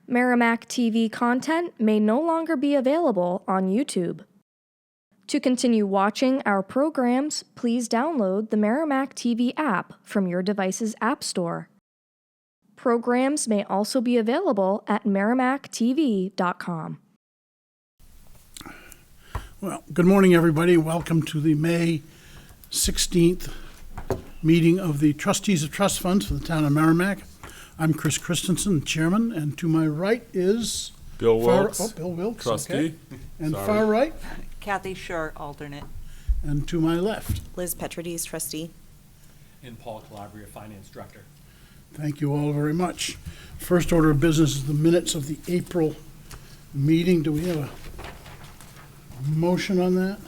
Merrimack TV content may no longer be available on YouTube. To continue watching our programs, please download the Merrimack TV app from your device's app store. Programs may also be available at merrimacktv.com. Well, good morning, everybody. Welcome to the May 16th meeting of the Trustees of Trust Funds for the town of Merrimack. I'm Chris Christensen, chairman, and to my right is Bill Wilkes. Bill Wilkes, Trustee. okay. And Sorry. far right, Kathy Shore, alternate. and to my left. Liz Petrades, trustee. And Paul Calabria, Finance Director. Thank you all very much. First order of business is the minutes of the April meeting. Do we have a motion on that?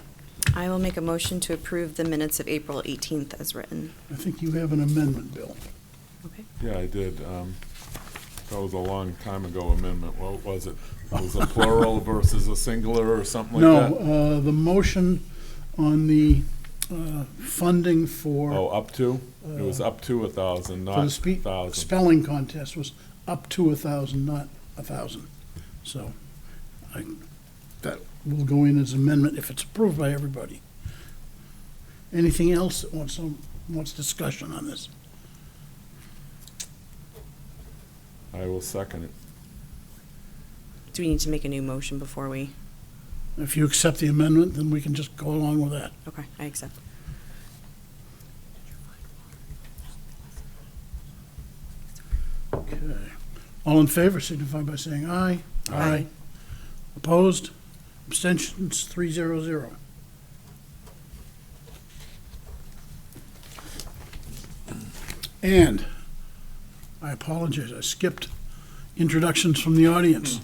I will make a motion to approve the minutes of April 18th as written. I think you have an amendment, Bill. Okay. Yeah, I did. That was a long time ago amendment. What was it? It was a plural versus a singular or something like that? No, the motion on the funding for Oh, up to? It was up to 1,000, for not the 1,000. spelling contest was up to 1,000, not 1,000. So that will go in as amendment if it's approved by everybody. Anything else that wants discussion on this? I will second it. Do we need to make a new motion before we? If you accept the amendment, then we can just go along with that. Okay, I accept. Okay. All in favor signify by saying aye. Aye. Opposed? Abstentions, 300. And I apologize, I skipped introductions from the audience.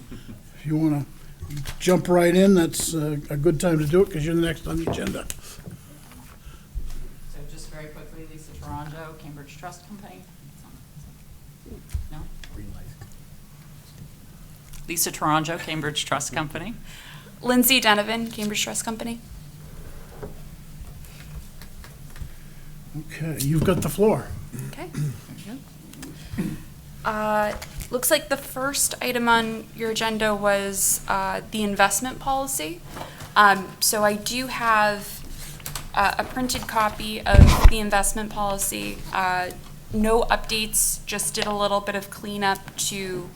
If you want to jump right in, that's a good time to do it because you're the next on the agenda. So just very quickly, Lisa Toronto, Cambridge Trust Company. No? Lisa Toronto, Cambridge Trust Company. Lindsay Donovan, Cambridge Trust Company. Okay, you've got the floor. Okay. Looks like the first item on your agenda was the investment policy. So I do have a printed copy of the investment policy. No updates, just did a little bit of cleanup to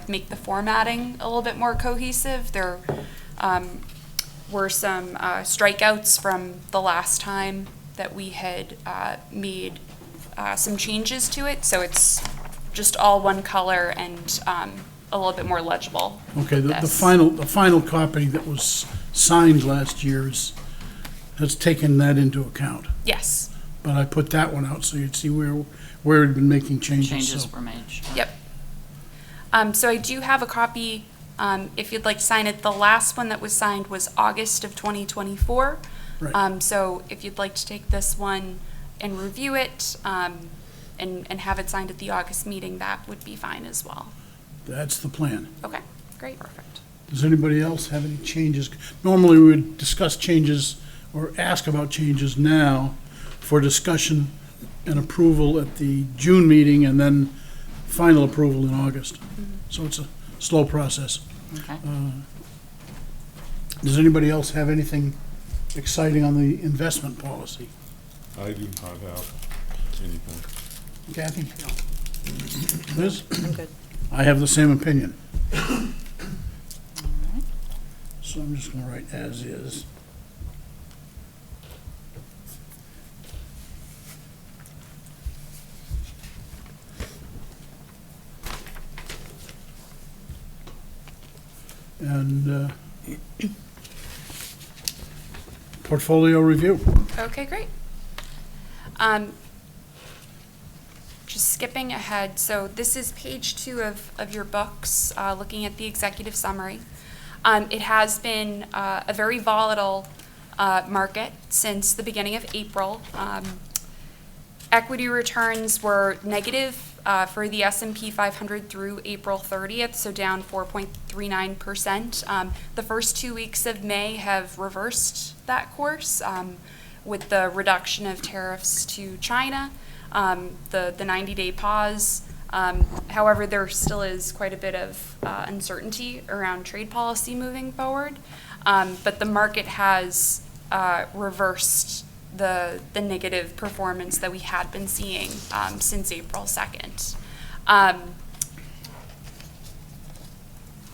make the formatting a little bit more cohesive. There were some strikeouts from the last time that we had made some changes to it, so it's just all one color and a little bit more legible. Okay, the final copy that was signed last year has taken that into account. Yes. But I put that one out so you'd see where we'd been making changes. Changes so. were made. Yep. So I do have a copy, if you'd like to sign it. The last one that was signed was August of 2024. Right. So if you'd like to take this one and review it, and have it signed at the August meeting, that would be fine as well. That's the plan. Okay, great. Perfect. Does anybody else have any changes? Normally, we would discuss changes or ask about changes now for discussion and approval at the June meeting and then final approval in August. Mm-hmm. So it's a slow process. Okay. Does anybody else have anything exciting on the investment policy? I do not have anything. Kathy? Liz? I'm good. I have the same opinion. All right. So I'm just going to write as is. And portfolio review. Okay, great. Just skipping ahead, so this is page 2 of your books, looking at the executive summary. It has been a very volatile market since the beginning of April. Equity returns were negative for the S&P 500 through April 30th, so down 4.39%. The first 2 weeks of May have reversed that course with the reduction of tariffs to China, the 90-day pause, However, there still is quite a bit of uncertainty around trade policy moving forward, but the market has reversed the negative performance that we had been seeing since April 2nd.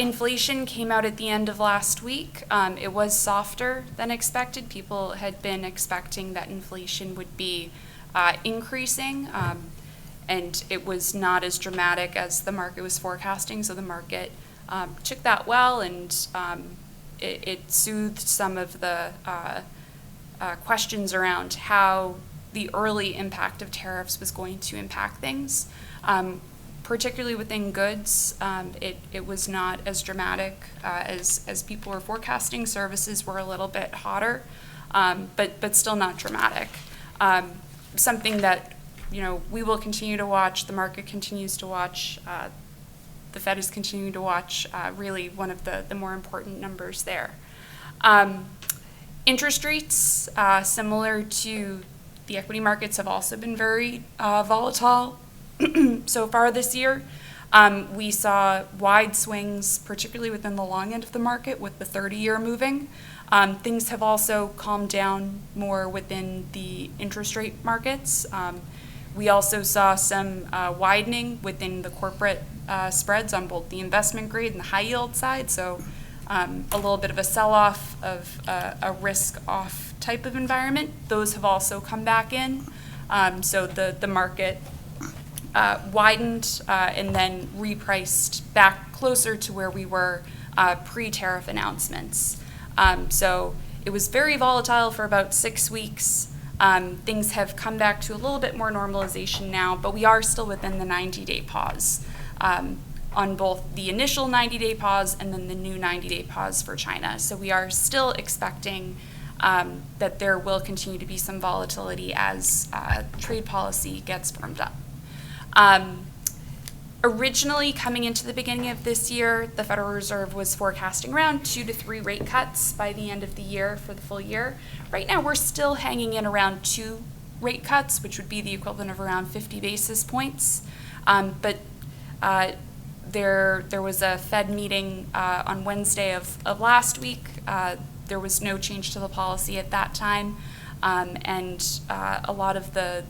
Inflation came out at the end of last week. It was softer than expected. People had been expecting that inflation would be increasing, and it was not as dramatic as the market was forecasting. So the market took that well, and it soothed some of the questions around how the early impact of tariffs was going to impact things. Particularly within goods, it was not as dramatic as people were forecasting. Services were a little bit hotter, but still not dramatic. Something that we will continue to watch. The market continues to watch. The Fed is continuing to watch. Really, one of the more important numbers there. Interest rates, similar to the equity markets, have also been very volatile. So far this year, we saw wide swings, particularly within the long end of the market with the 30-year moving. Things have also calmed down more within the interest rate markets. We also saw some widening within the corporate spreads on both the investment grade and the high yield side. So a little bit of a sell-off of a risk-off type of environment. Those have also come back in. So the market widened and then repriced back closer to where we were pre-tariff announcements. So it was very volatile for about 6 weeks. Things have come back to a little bit more normalization now, but we are still within the 90-day pause on both the initial 90-day pause and then the new 90-day pause for China. So we are still expecting that there will continue to be some volatility as trade policy gets firmed up. Originally, coming into the beginning of this year, the Federal Reserve was forecasting around 2 to 3 rate cuts by the end of the year for the full year. Right now, we're still hanging in around 2 rate cuts, which would be the equivalent of around 50 basis points. But there was a Fed meeting on Wednesday of last week. There was no change to the policy at that time, and a lot of the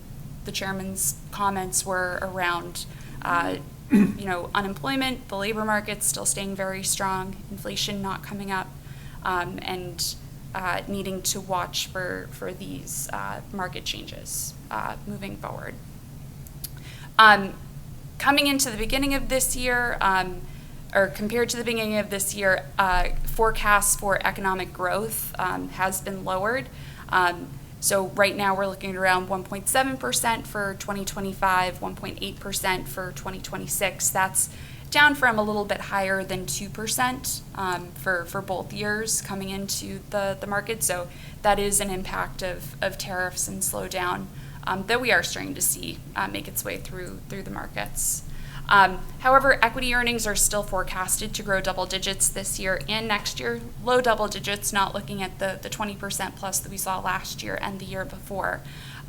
chairman's comments were around, unemployment, the labor market still staying very strong, inflation not coming up, and needing to watch for these market changes moving forward. Coming into the beginning of this year, or compared to the beginning of this year, forecasts for economic growth has been lowered. So right now we're looking at around 1.7% for 2025, 1.8% for 2026. That's down from a little bit higher than 2% for both years coming into the market. So that is an impact of tariffs and slowdown that we are starting to see make its way through the markets. However, equity earnings are still forecasted to grow double digits this year and next year, low double digits, not looking at the 20% plus that we saw last year and the year before.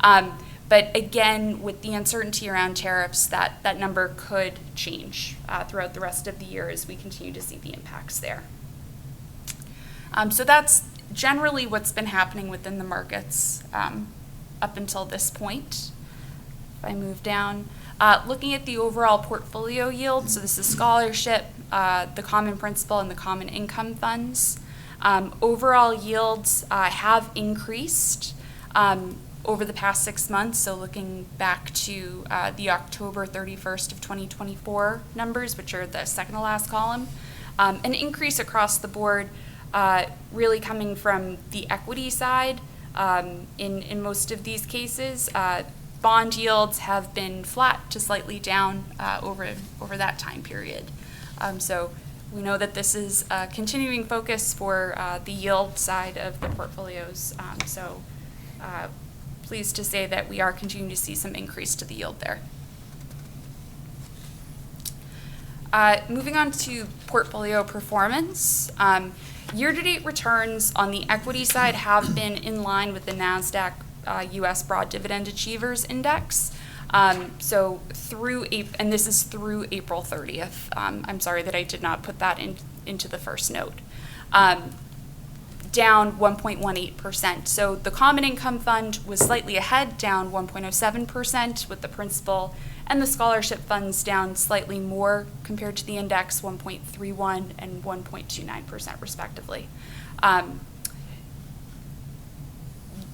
But again, with the uncertainty around tariffs, that number could change throughout the rest of the year as we continue to see the impacts there. So that's generally what's been happening within the markets up until this point. If I move down. Looking at the overall portfolio yield, so this is scholarship, the common principal, and the common income funds. Overall yields have increased over the past 6 months, so looking back to the October 31st of 2024 numbers, which are the second to last column. An increase across the board, really coming from the equity side in most of these cases. Bond yields have been flat to slightly down over that time period. So we know that this is a continuing focus for the yield side of the portfolios. So pleased to say that we are continuing to see some increase to the yield there. Moving on to portfolio performance. Year-to-date returns on the equity side have been in line with the NASDAQ U.S. Broad Dividend Achievers Index. So through and this is through April 30th. I'm sorry that I did not put that into the first note. Down 1.18%. So the common income fund was slightly ahead, down 1.07%, with the principal and the scholarship funds down slightly more compared to the index, 1.31 and 1.29% respectively.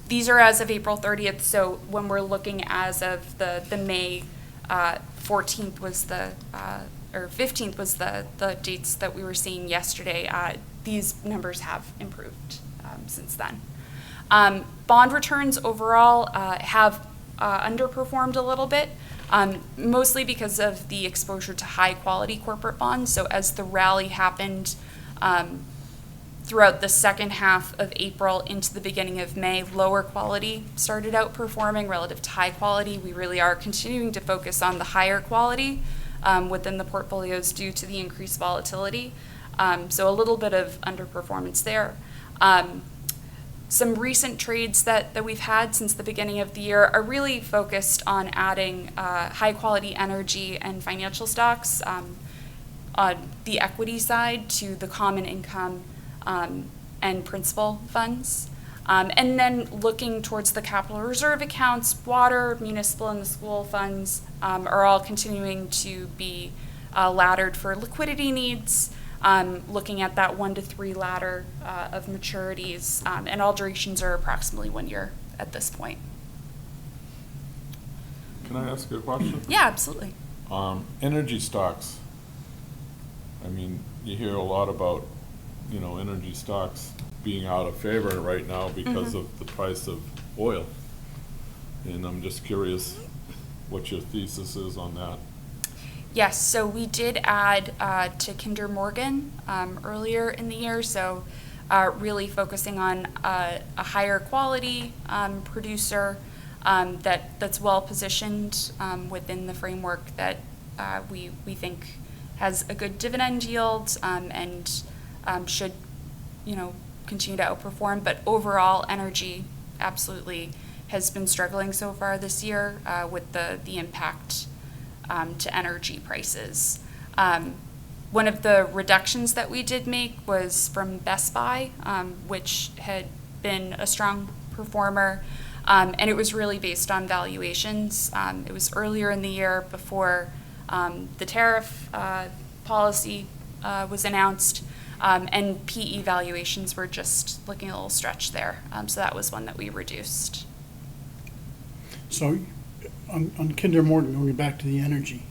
These are as of April 30th, so when we're looking as of the May 14th was or 15th was the dates that we were seeing yesterday, these numbers have improved since then. Bond returns overall have underperformed a little bit, mostly because of the exposure to high quality corporate bonds. So as the rally happened throughout the second half of April into the beginning of May, lower quality started outperforming relative to high quality. We really are continuing to focus on the higher quality within the portfolios due to the increased volatility. So a little bit of underperformance there. Some recent trades that we've had since the beginning of the year are really focused on adding high quality energy and financial stocks on the equity side to the common income and principal funds. And then looking towards the capital reserve accounts, water, municipal, and the school funds are all continuing to be laddered for liquidity needs, looking at that 1 to 3 ladder of maturities, and all durations are approximately 1 year at this point. Can I ask you a question? Yeah, absolutely. Energy stocks. I mean, you hear a lot about, energy stocks being out of favor right now because of the price of oil. And I'm just curious what your thesis is on that. Yes, so we did add to Kinder Morgan earlier in the year, so really focusing on a higher quality producer that's well positioned within the framework that we think has a good dividend yield and should, continue to outperform. But overall, energy absolutely has been struggling so far this year with the impact to energy prices. One of the reductions that we did make was from Best Buy, which had been a strong performer, and it was really based on valuations. It was earlier in the year before the tariff policy was announced, and PE valuations were just looking a little stretched there. So that was one that we reduced. So on Kinder Morgan, going back to the energy,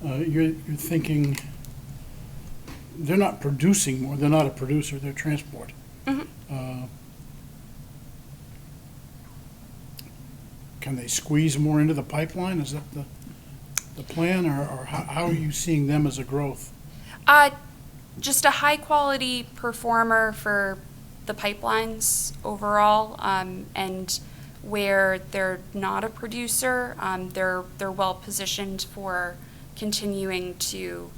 you're thinking they're not producing more, they're not a producer, they're transport. Can they squeeze more into the pipeline? Is that the plan, or how are you seeing them as a growth? Just a high quality performer for the pipelines overall, and where they're not a producer, they're well positioned for continuing to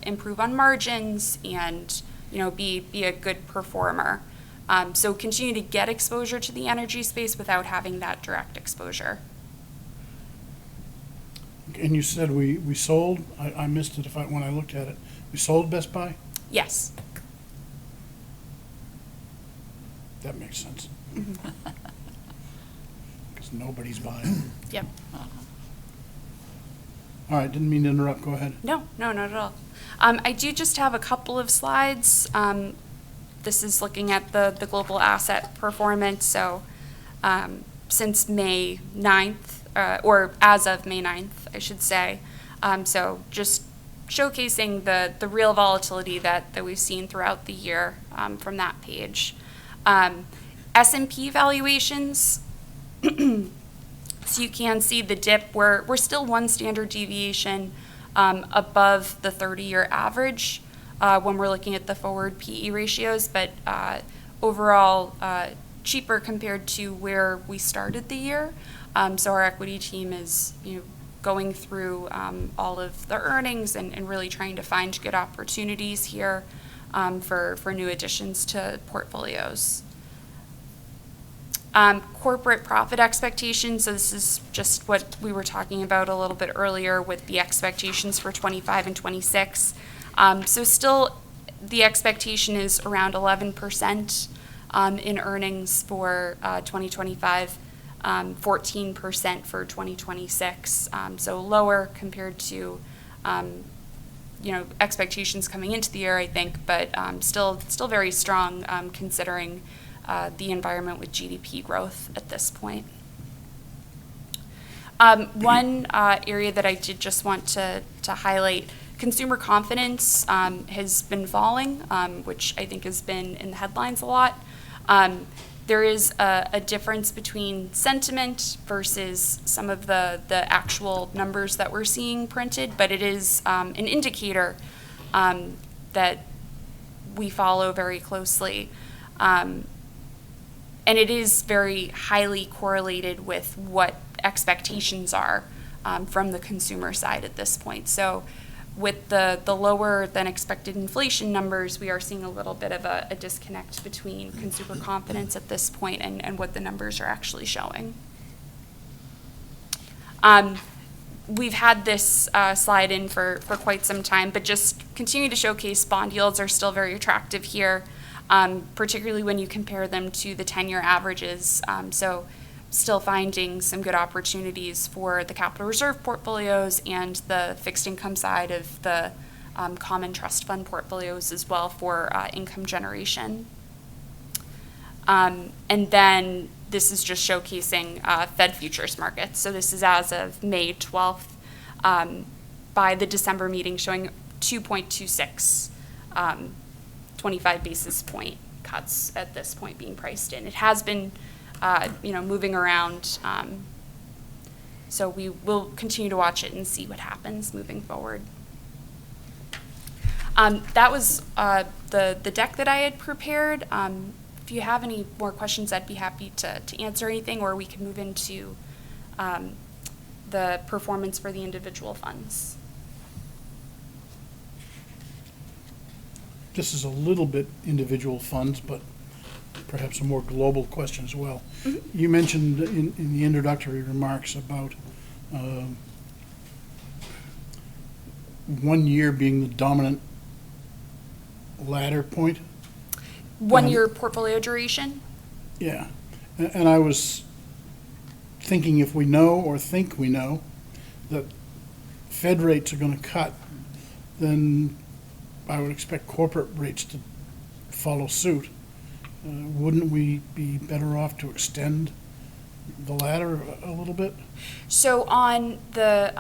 improve on margins and be a good performer. So continue to get exposure to the energy space without having that direct exposure. And you said we sold, I missed it when I looked at it. We sold Best Buy? Yes. That makes sense. Because nobody's buying. Yep. All right, didn't mean to interrupt, go ahead. No, not at all. I do just have a couple of slides. This is looking at the global asset performance. So since May 9th, or as of May 9th, I should say. So just showcasing the real volatility that we've seen throughout the year from that page. S&P valuations, so you can see the dip. We're still 1 standard deviation above the 30-year average when we're looking at the forward PE ratios, but overall cheaper compared to where we started the year. So our equity team is going through all of the earnings and really trying to find good opportunities here for new additions to portfolios. Corporate profit expectations, so this is just what we were talking about a little bit earlier with the expectations for 25 and 26. So still, the expectation is around 11% in earnings for 2025, 14% for 2026. So lower compared to expectations coming into the year, I think, but still very strong considering the environment with GDP growth at this point. One area that I did just want to highlight, consumer confidence has been falling, which I think has been in the headlines a lot. There is a difference between sentiment versus some of the actual numbers that we're seeing printed, but it is an indicator that we follow very closely. And it is very highly correlated with what expectations are from the consumer side at this point. So with the lower than expected inflation numbers, we are seeing a little bit of a disconnect between consumer confidence at this point and what the numbers are actually showing. We've had this slide in for quite some time, but just continue to showcase bond yields are still very attractive here, particularly when you compare them to the 10-year averages. So still finding some good opportunities for the capital reserve portfolios and the fixed income side of the common trust fund portfolios as well for income generation. And then this is just showcasing Fed futures markets. So this is as of May 12th by the December meeting, showing 2.26 25 basis point cuts at this point being priced in. It has been moving around. So we will continue to watch it and see what happens moving forward. That was the deck that I had prepared. If you have any more questions, I'd be happy to answer anything, or we can move into the performance for the individual funds. This is a little bit individual funds, but perhaps a more global question as well. Mm-hmm. You mentioned in the introductory remarks about 1 year being the dominant ladder point. 1 year portfolio duration? Yeah. And I was thinking, if we know or think we know that Fed rates are going to cut, then I would expect corporate rates to follow suit. Wouldn't we be better off to extend the ladder a little bit? So on the,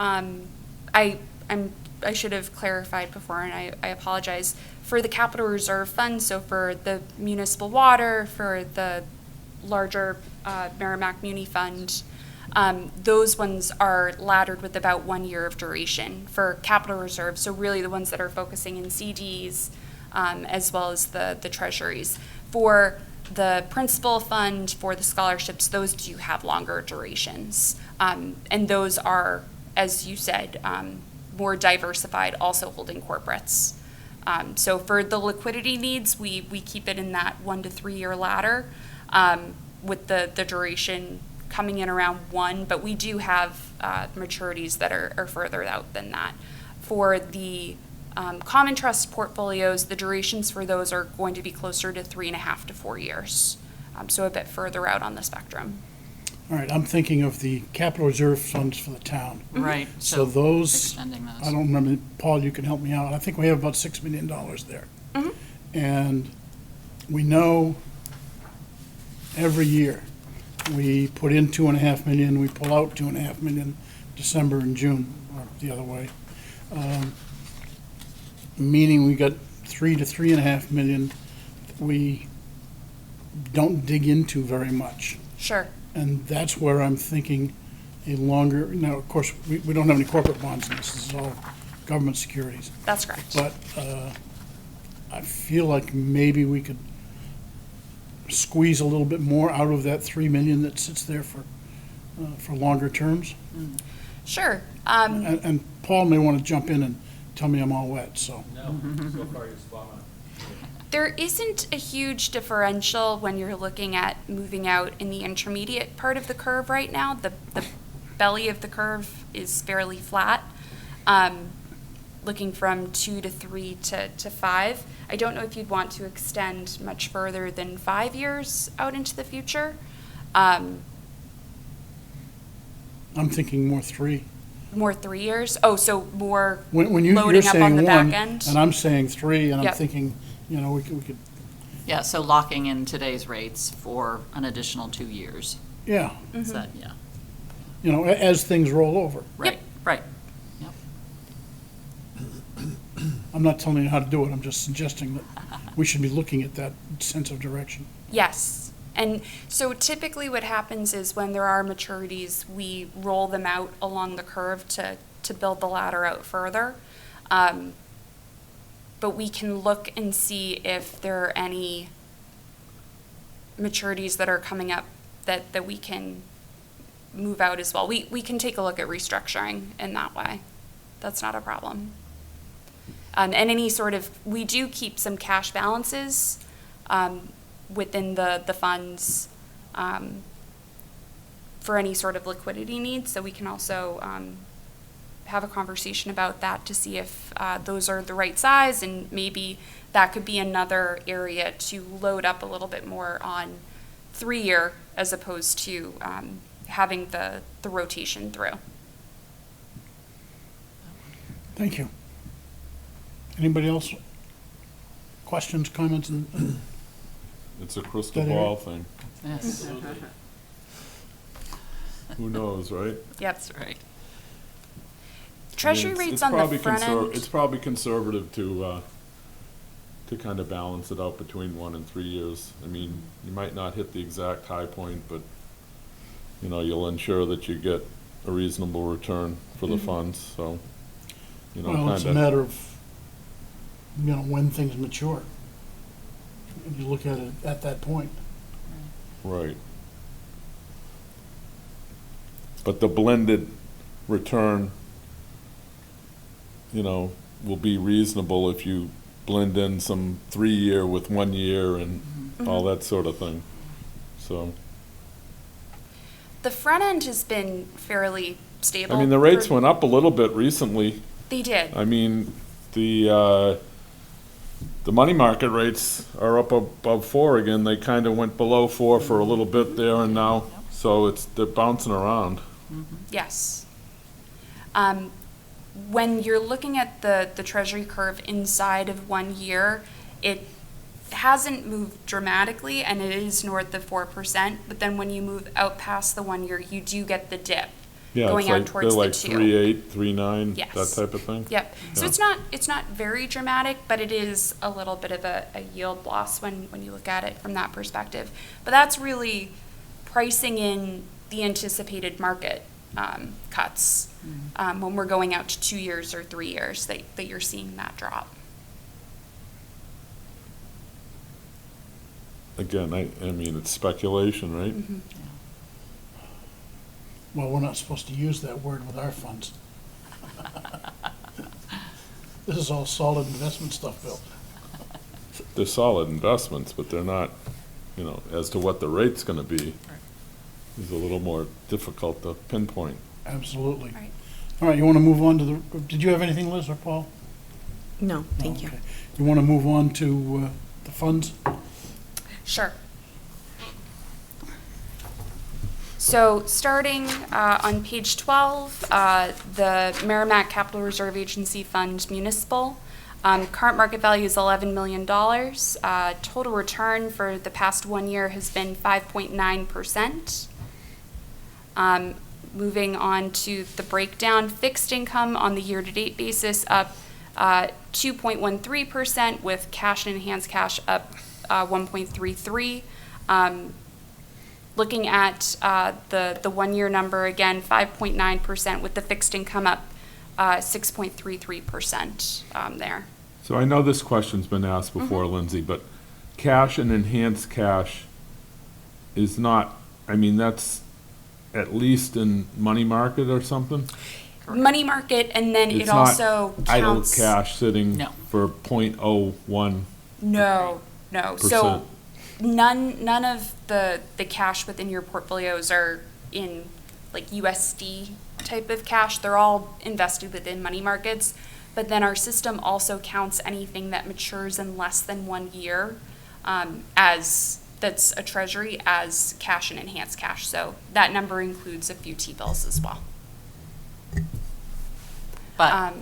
I should have clarified before, and I apologize. For the capital reserve fund, so for the municipal water, for the larger Merrimack Muni Fund, those ones are laddered with about 1 year of duration for capital reserve. So really the ones that are focusing in CDs as well as the treasuries. For the principal fund, for the scholarships, those do have longer durations. And those are, as you said, more diversified, also holding corporates. So for the liquidity needs, we keep it in that 1 to 3 year ladder with the duration coming in around 1, but we do have maturities that are further out than that. For the common trust portfolios, the durations for those are going to be closer to 3.5 to 4 years, so a bit further out on the spectrum. All right, I'm thinking of the capital reserve funds for the town. Right. So those, extending those. I don't remember, Paul, you can help me out. I think we have about $6 million there. Mm-hmm. And we know every year we put in $2.5 million, we pull out $2.5 million December and June, or the other way. Meaning we got $3 to $3.5 million we don't dig into very much. Sure. And that's where I'm thinking a longer, now, of course, we don't have any corporate bonds in this. This is all government securities. That's correct. But I feel like maybe we could squeeze a little bit more out of that $3 million that sits there for longer terms. Sure. And Paul may want to jump in and tell me I'm all wet, so. No, so far you're spot on. There isn't a huge differential when you're looking at moving out in the intermediate part of the curve right now. The belly of the curve is fairly flat, looking from 2 to 3 to 5. I don't know if you'd want to extend much further than 5 years out into the future. I'm thinking more 3. More 3 years? Oh, so more When you're loading up on saying the 1, back end? and I'm saying 3, and I'm Yep. thinking, we could, Yeah, so locking in today's rates for an additional 2 years. yeah, Is that, yeah, as things roll over. right, right. Yep. I'm not telling you how to do it, I'm just suggesting that we should be looking at that sense of direction. Yes. And so typically what happens is when there are maturities, we roll them out along the curve to build the ladder out further. But we can look and see if there are any maturities that are coming up that we can move out as well. We can take a look at restructuring in that way. That's not a problem. And any sort of, we do keep some cash balances within the funds for any sort of liquidity needs. So we can also have a conversation about that to see if those are the right size, and maybe that could be another area to load up a little bit more on 3-year as opposed to having the rotation through. Thank you. Anybody else? Questions, comments? It's a crystal That ball thing. Yes, Who knows, right? Yep. that's right. Treasury It's- rates it's on the probably front end. It's probably conservative to kind of balance it out between 1 and 3 years. I mean, you might not hit the exact high point, but, you'll ensure that you get a reasonable return for the funds, so, Well, it's a matter of, when things mature. If you look at it at that point. Right. But the blended return, will be reasonable if you blend in some 3-year with 1 year and all that sort of thing. So, The front end has been fairly stable. I mean, the rates for- went up a little bit recently. They did. I mean, the money market rates are up above 4 again. They kind of went below 4 for a little bit there and now, so they're bouncing around. Yes. When you're looking at the Treasury curve inside of 1 year, it hasn't moved dramatically, and it is north of 4%, but then when you move out past the 1 year, you do get the dip Yeah, going it's out like, towards they're the like 2. 3.8, 3.9, Yes. that type of thing. Yep. So Yeah. it's not very dramatic, but it is a little bit of a yield loss when you look at it from that perspective. But that's really pricing in the anticipated market cuts when we're going out to 2 years or 3 years that you're seeing that drop. Again, I mean, it's speculation, right? Well, we're not supposed to use that word with our funds. This is all solid investment stuff, Bill. They're solid investments, but they're not, as to what the rate's gonna be, is a little more difficult to pinpoint. Absolutely. Right. All right, you want to move on to did you have anything, Liz or Paul? No, thank you. Okay. You want to move on to the funds? Sure. So starting on page 12, the Merrimack Capital Reserve Agency Fund Municipal. Current market value is $11 million. Total return for the past 1 year has been 5.9%. Moving on to the breakdown, fixed income on the year-to-date basis up 2.13%, with cash and enhanced cash up 1.33. Looking at the 1 year number again, 5.9%, with the fixed income up 6.33% there. So I know this question's been asked before, Lindsay, but cash and enhanced cash is not, I mean, that's at least in money market or something? Money market, and then it It's not also idle counts. cash sitting No. for .01. No, no. So none of the cash within your portfolios are in like USD type of cash. They're all invested within money markets. But then our system also counts anything that matures in less than 1 year as that's a treasury as cash and enhanced cash. So that number includes a few T-bills as well. But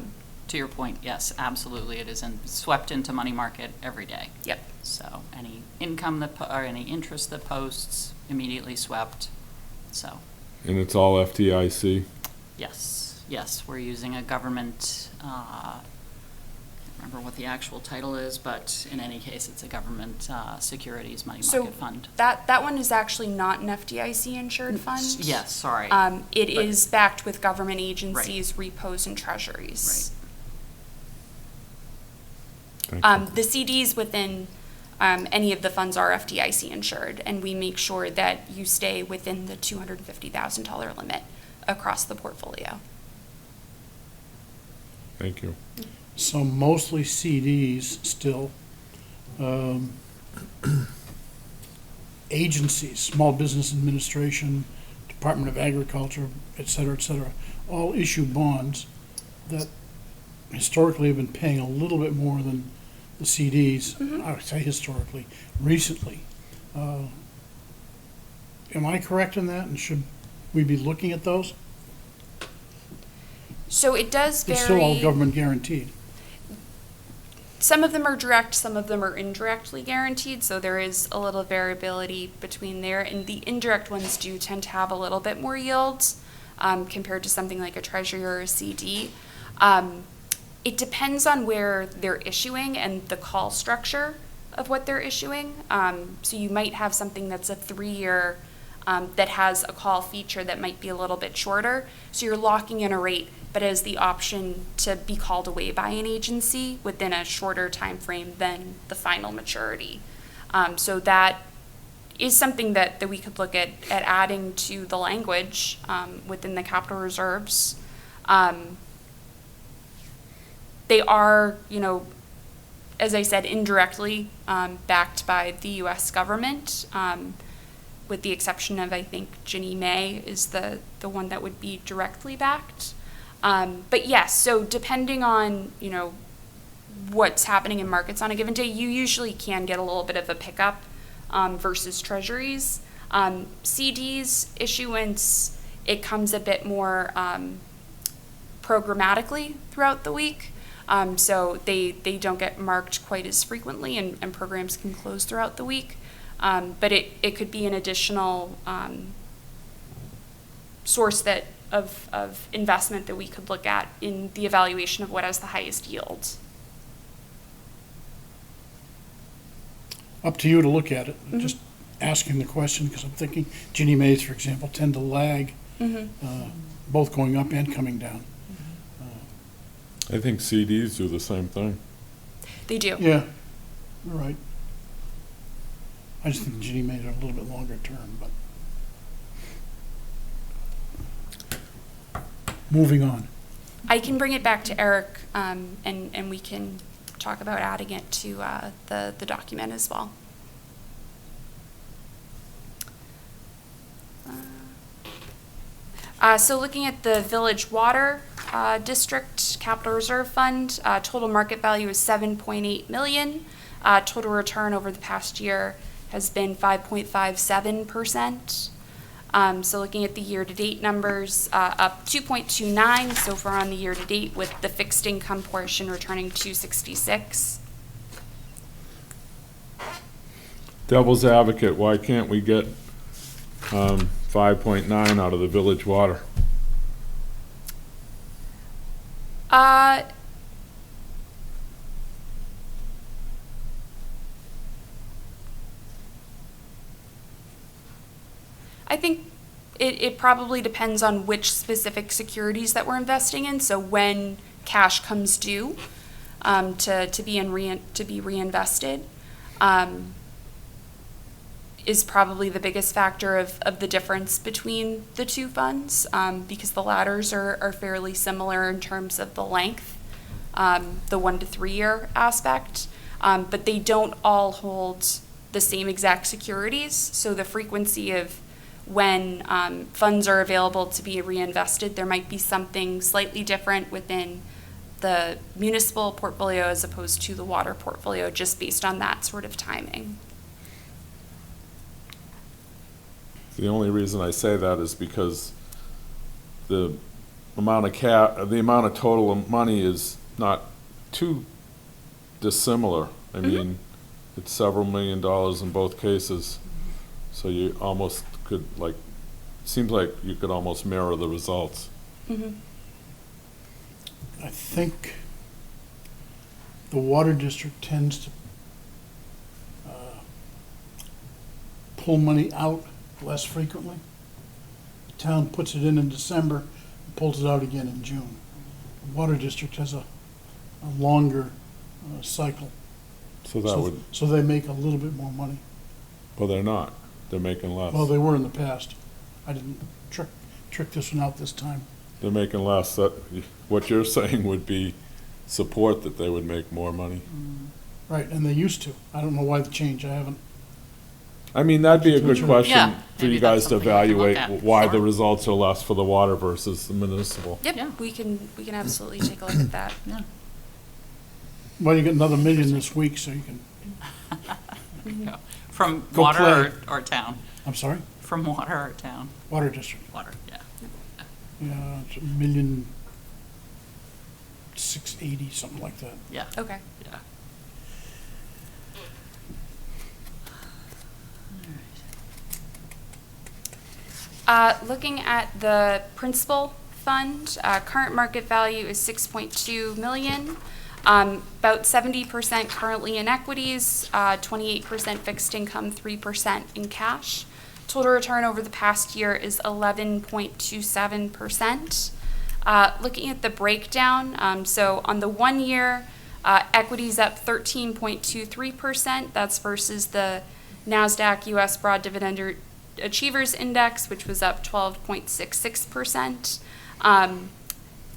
to your point, yes, absolutely, it is swept into money market every day. Yep. So any income or any interest that posts, immediately swept, so. And it's all FDIC? Yes, we're using a government, I can't remember what the actual title is, but in any case, it's a government securities money market fund. That one is actually not an FDIC insured fund. Yes, sorry. It is backed with government agencies, repos, and treasuries. Thank you. The CDs within any of the funds are FDIC insured, and we make sure that you stay within the $250,000 limit across the portfolio. Thank you. So mostly CDs still. Agencies, Small Business Administration, Department of Agriculture, et cetera, all issue bonds that historically have been paying a little bit more than the CDs. I would say historically, recently. Am I correct in that? And should we be looking at those? So it does vary. They're still all government guaranteed. Some of them are direct, some of them are indirectly guaranteed, so there is a little variability between there. And the indirect ones do tend to have a little bit more yields compared to something like a treasury or a CD. It depends on where they're issuing and the call structure of what they're issuing. So you might have something that's a 3-year that has a call feature that might be a little bit shorter. So you're locking in a rate, but has the option to be called away by an agency within a shorter time frame than the final maturity. So that is something that we could look at adding to the language within the capital reserves. They are, as I said, indirectly backed by the U.S. government, with the exception of, I think, Ginnie Mae is the one that would be directly backed. But yes, so depending on, what's happening in markets on a given day, you usually can get a little bit of a pickup versus treasuries. CDs issuance, it comes a bit more programmatically throughout the week. So they don't get marked quite as frequently, and programs can close throughout the week. But it could be an additional source of investment that we could look at in the evaluation of what has the highest yield. Up to you to look at it. Just asking the question because I'm thinking Ginnie Mae's, for example, tend to lag, both going up and coming down. I think CDs do the same thing. They do. Yeah, you're right. I just think Ginnie Mae's are a little bit longer term, but. Moving on. I can bring it back to Eric, and we can talk about adding it to the document as well. So looking at the Village Water District Capital Reserve Fund, total market value is $7.8 million. Total return over the past year has been 5.57%. So looking at the year-to-date numbers, up 2.29 so far on the year-to-date, with the fixed income portion returning 266. Devil's advocate, why can't we get 5.9 out of the Village Water? I think it probably depends on which specific securities that we're investing in. So when cash comes due to be reinvested is probably the biggest factor of the difference between the two funds, because the ladders are fairly similar in terms of the length, the 1 to 3 year aspect. but they don't all hold the same exact securities. So the frequency of when funds are available to be reinvested, there might be something slightly different within the municipal portfolio as opposed to the water portfolio, just based on that sort of timing. The only reason I say that is because the amount of total money is not too dissimilar. I mean, it's several $1 million in both cases. So you almost could, like, seems like you could almost mirror the results. I think the water district tends to pull money out less frequently. The town puts it in December and pulls it out again in June. The water district has a longer cycle. So that would, So they make a little bit more money. well, they're not. They're making less. Well, they were in the past. I didn't trick this one out this time. They're making less. That, what you're saying would be support that they would make more money. Right, and they used to. I don't know why the change. I haven't. I mean, that'd be a good question Yeah, for maybe you guys that's to something we can look evaluate at. why the Sure. results are less for the water versus the municipal. Yep, Yeah. we can absolutely take a look at that. Yeah. Well, you get another $1 million this week, so you can. From Go water play. or town? I'm sorry. From water or town? Water district. Water, yeah. Yeah, it's $1,680,000, something like that. Yeah, Okay. yeah. Looking at the principal fund, current market value is 6.2 million. About 70% currently in equities, 28% fixed income, 3% in cash. Total return over the past year is 11.27%. Looking at the breakdown, so on the 1 year, equities up 13.23%. That's versus the NASDAQ US Broad Dividend Achievers Index, which was up 12.66%.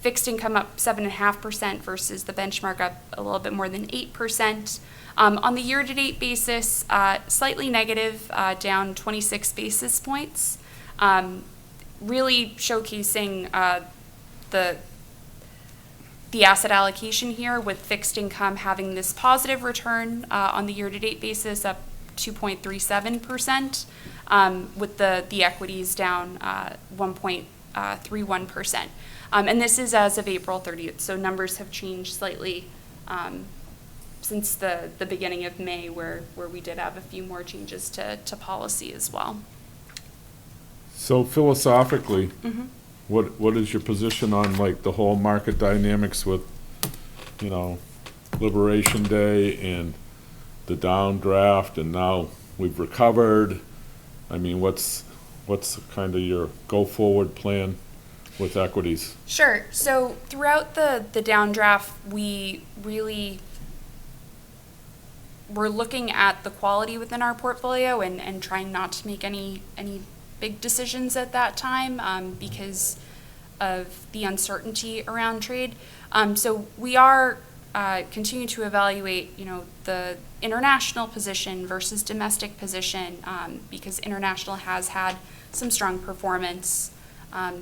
Fixed income up 7.5% versus the benchmark up a little bit more than 8%. On the year-to-date basis, slightly negative, down 26 basis points, really showcasing the asset allocation here, with fixed income having this positive return on the year-to-date basis, up 2.37%, with the equities down 1.31%. And this is as of April 30th, so numbers have changed slightly since the beginning of May, where we did have a few more changes to policy as well. So philosophically, what is your position on, like, the whole market dynamics with, you know, Liberation Day and the downdraft, and now we've recovered? I mean, what's kind of your go-forward plan with equities? Sure. So throughout the downdraft, we really were looking at the quality within our portfolio and trying not to make any big decisions at that time because of the uncertainty around trade. So we are continuing to evaluate, the international position versus domestic position, because international has had some strong performance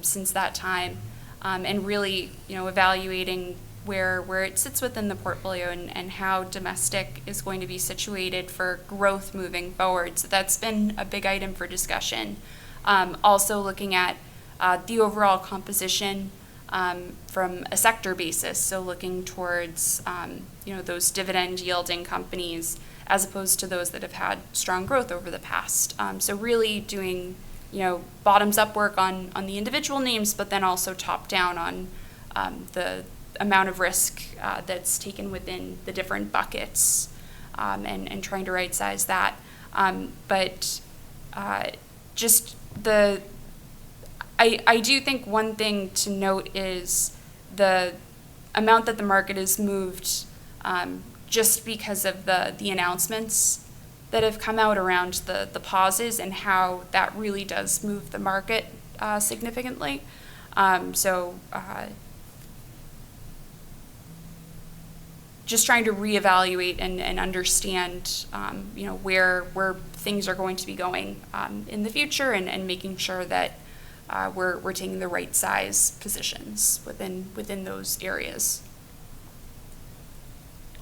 since that time, and really, evaluating where it sits within the portfolio and how domestic is going to be situated for growth moving forward. So that's been a big item for discussion. Also looking at the overall composition from a sector basis, so looking towards those dividend yielding companies as opposed to those that have had strong growth over the past. So really doing bottoms up work on the individual names, but then also top down on the amount of risk that's taken within the different buckets, and trying to right size that. But just I do think one thing to note is the amount that the market has moved, just because of the announcements that have come out around the pauses and how that really does move the market significantly. just trying to reevaluate and understand, where things are going to be going in the future, and making sure that we're taking the right size positions within those areas.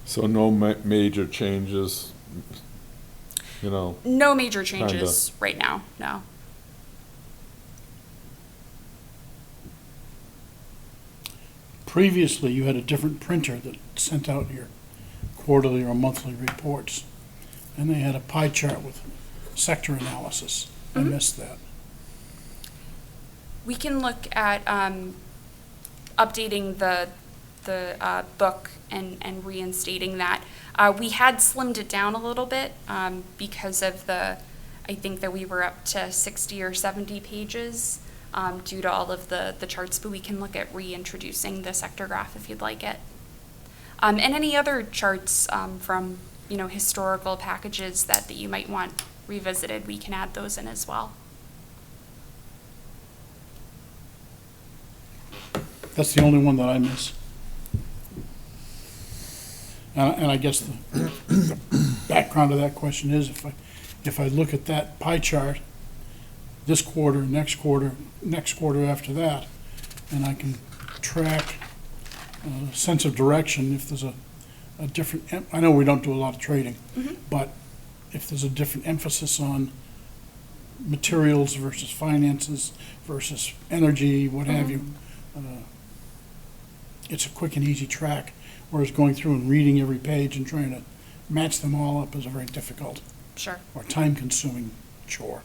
So no major changes, No major changes right now, no. Previously, you had a different printer that sent out your quarterly or monthly reports, and they had a pie chart with sector analysis. I missed that. We can look at updating the book and reinstating that. We had slimmed it down a little bit because of I think that we were up to 60 or 70 pages due to all of the charts, but we can look at reintroducing the sector graph if you'd like it. And any other charts from historical packages that you might want revisited, we can add those in as well. That's the only one that I miss. And I guess the background of that question is, if I look at that pie chart, this quarter, next quarter after that, and I can track a sense of direction, if there's a different, I know we don't do a lot of trading, but if there's a different emphasis on materials versus finances versus energy, what have you, it's a quick and easy track, whereas going through and reading every page and trying to match them all up is a very difficult Sure. or time-consuming chore.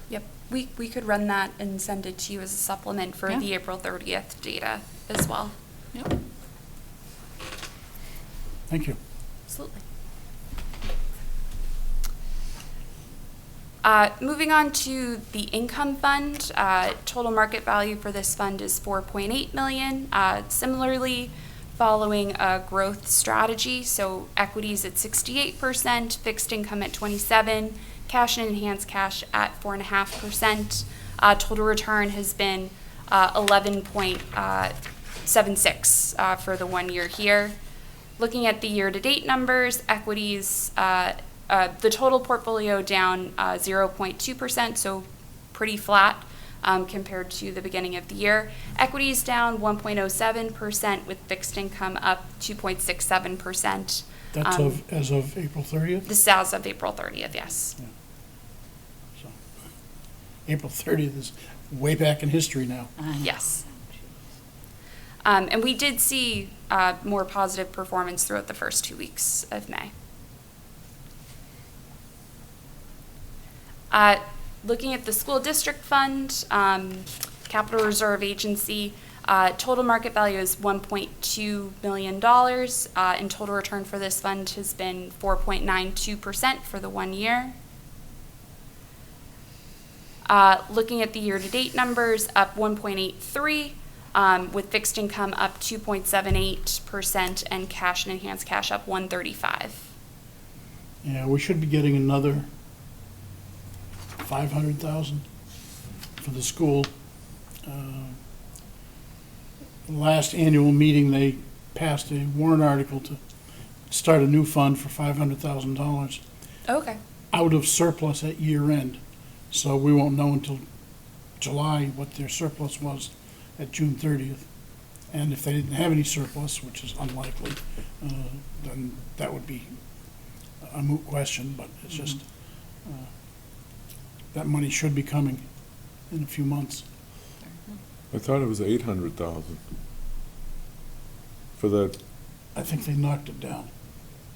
Yep, we could run that and send it to you as a supplement for Yeah. the April 30th data as well. Yep. Thank you. Absolutely. Moving on to the income fund, total market value for this fund is $4.8 million. Similarly, following a growth strategy, so equities at 68%, fixed income at 27%, cash and enhanced cash at 4.5%. Total return has been 11.76 for the 1 year here. Looking at the year-to-date numbers, equities, the total portfolio down 0.2%, so pretty flat compared to the beginning of the year. Equities down 1.07%, with fixed income up 2.67%. That's as of April 30th? This is as of April 30th, yes. So, April 30th is way back in history now. Yes. And we did see more positive performance throughout the first 2 weeks of May. Looking at the school district fund, Capital Reserve Agency, total market value is $1.2 million, and total return for this fund has been 4.92% for the 1 year. Looking at the year-to-date numbers, up 1.83%, with fixed income up 2.78%, and cash and enhanced cash up 1.35%. Yeah, we should be getting another $500,000 for the school. Last annual meeting, they passed a warrant article to start a new fund for $500,000 Okay. out of surplus at year end. So we won't know until July what their surplus was at June 30th. And if they didn't have any surplus, which is unlikely, then that would be a moot question, but it's just, that money should be coming in a few months. I thought it was 800,000 for that. I think they knocked it down.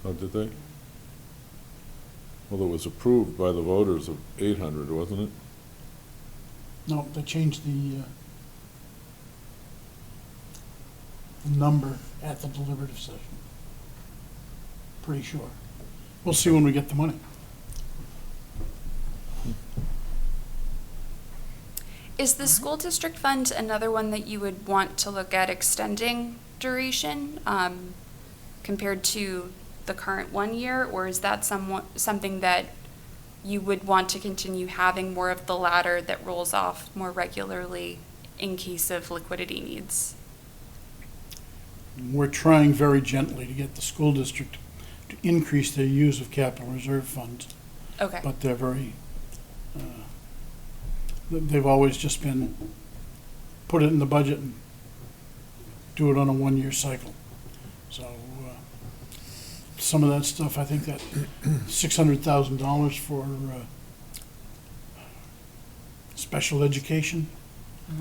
Oh, did they? Well, it was approved by the voters of 800, wasn't it? No, they changed the number at the deliberative session. Pretty sure. We'll see when we get the money. Is the school district fund another one that you would want to look at extending duration compared to the current 1 year, or is that something that you would want to continue having more of the ladder that rolls off more regularly in case of liquidity needs? We're trying very gently to get the school district to increase their use of capital reserve funds, Okay. but they're very, they've always just been, put it in the budget and do it on a one-year cycle. So, some of that stuff, I think that $600,000 for special education,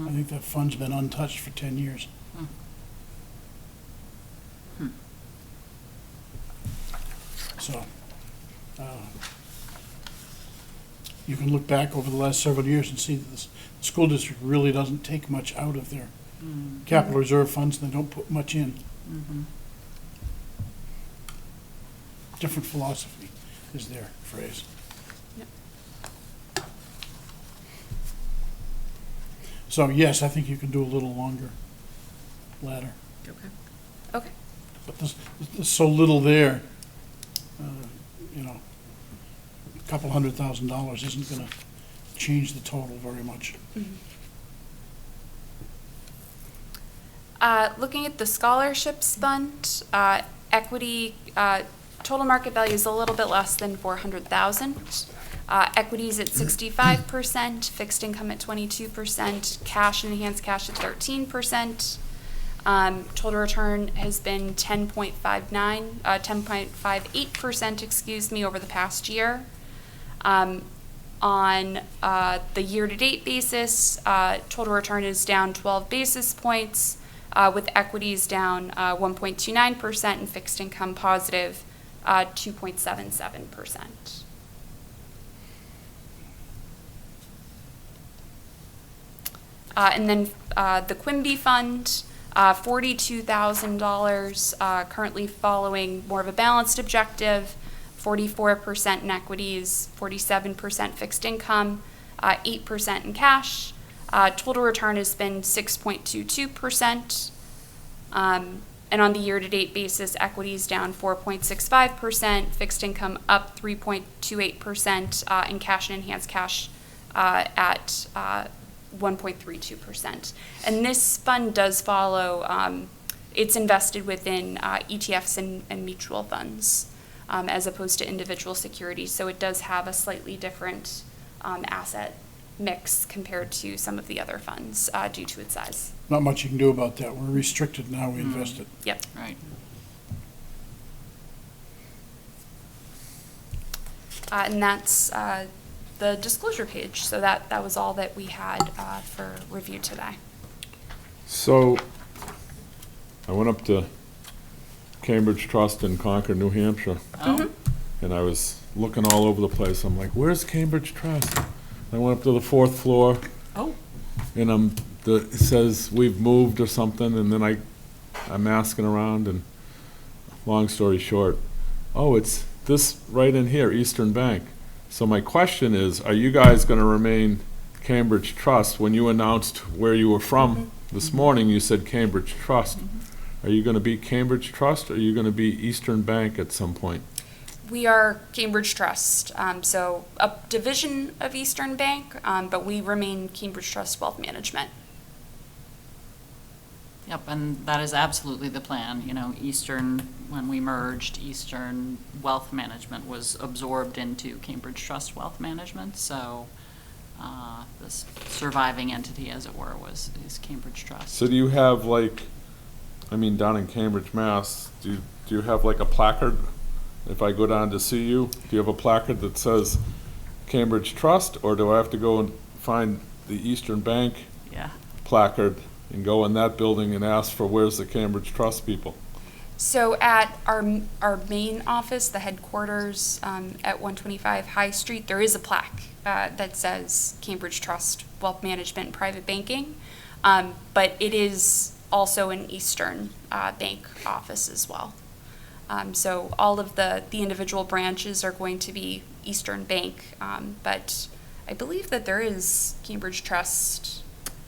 I think that fund's been untouched for 10 years. So, you can look back over the last several years and see that the school district really doesn't take much out of their capital reserve funds, and they don't put much in. Different philosophy is their phrase. So, yes, I think you can do a little longer ladder. Okay. But there's so little there, you know, a couple $100,000 isn't gonna change the total very much. Looking at the scholarships fund, equity, total market value is a little bit less than 400,000. Equities at 65%, fixed income at 22%, cash and enhanced cash at 13%. Total return has been 10.58%, excuse me, over the past year. On the year-to-date basis, total return is down 12 basis points, with equities down 1.29% and fixed income positive 2.77%. And then the Quimby Fund, $42,000, currently following more of a balanced objective, 44% in equities, 47% fixed income, 8% in cash. Total return has been 6.22%. And on the year-to-date basis, equities down 4.65%, fixed income up 3.28%, and cash and enhanced cash at 1.32%. And this fund does follow, it's invested within ETFs and mutual funds, as opposed to individual securities. So it does have a slightly different asset mix compared to some of the other funds due to its size. Not much you can do about that. We're restricted now, we invest it. Yep. Right. And that's the disclosure page. So that was all that we had for review today. So, I went up to Cambridge Trust in Concord, New Hampshire, and I was looking all over the place. I'm like, where's Cambridge Trust? I went up to the 4th floor, Oh, and it says we've moved or something, and then I'm asking around, and long story short, oh, it's this right in here, Eastern Bank. So my question is, are you guys gonna remain Cambridge Trust? When you announced where you were from this morning, you said Cambridge Trust. Are you gonna be Cambridge Trust, or are you gonna be Eastern Bank at some point? We are Cambridge Trust, so a division of Eastern Bank, but we remain Cambridge Trust Wealth Management. yep, and that is absolutely the plan. You know, Eastern, when we merged, Eastern Wealth Management was absorbed into Cambridge Trust Wealth Management, so this surviving entity, as it were, is Cambridge Trust. So do you have down in Cambridge, Mass, do you have like a placard? If I go down to see you, do you have a placard that says Cambridge Trust, or do I have to go and find the Eastern Bank Yeah. placard and go in that building and ask for where's the Cambridge Trust people? So at our main office, the headquarters at 125 High Street, there is a plaque that says Cambridge Trust Wealth Management and Private Banking, but it is also an Eastern Bank office as well. So all of the individual branches are going to be Eastern Bank, but I believe that there is Cambridge Trust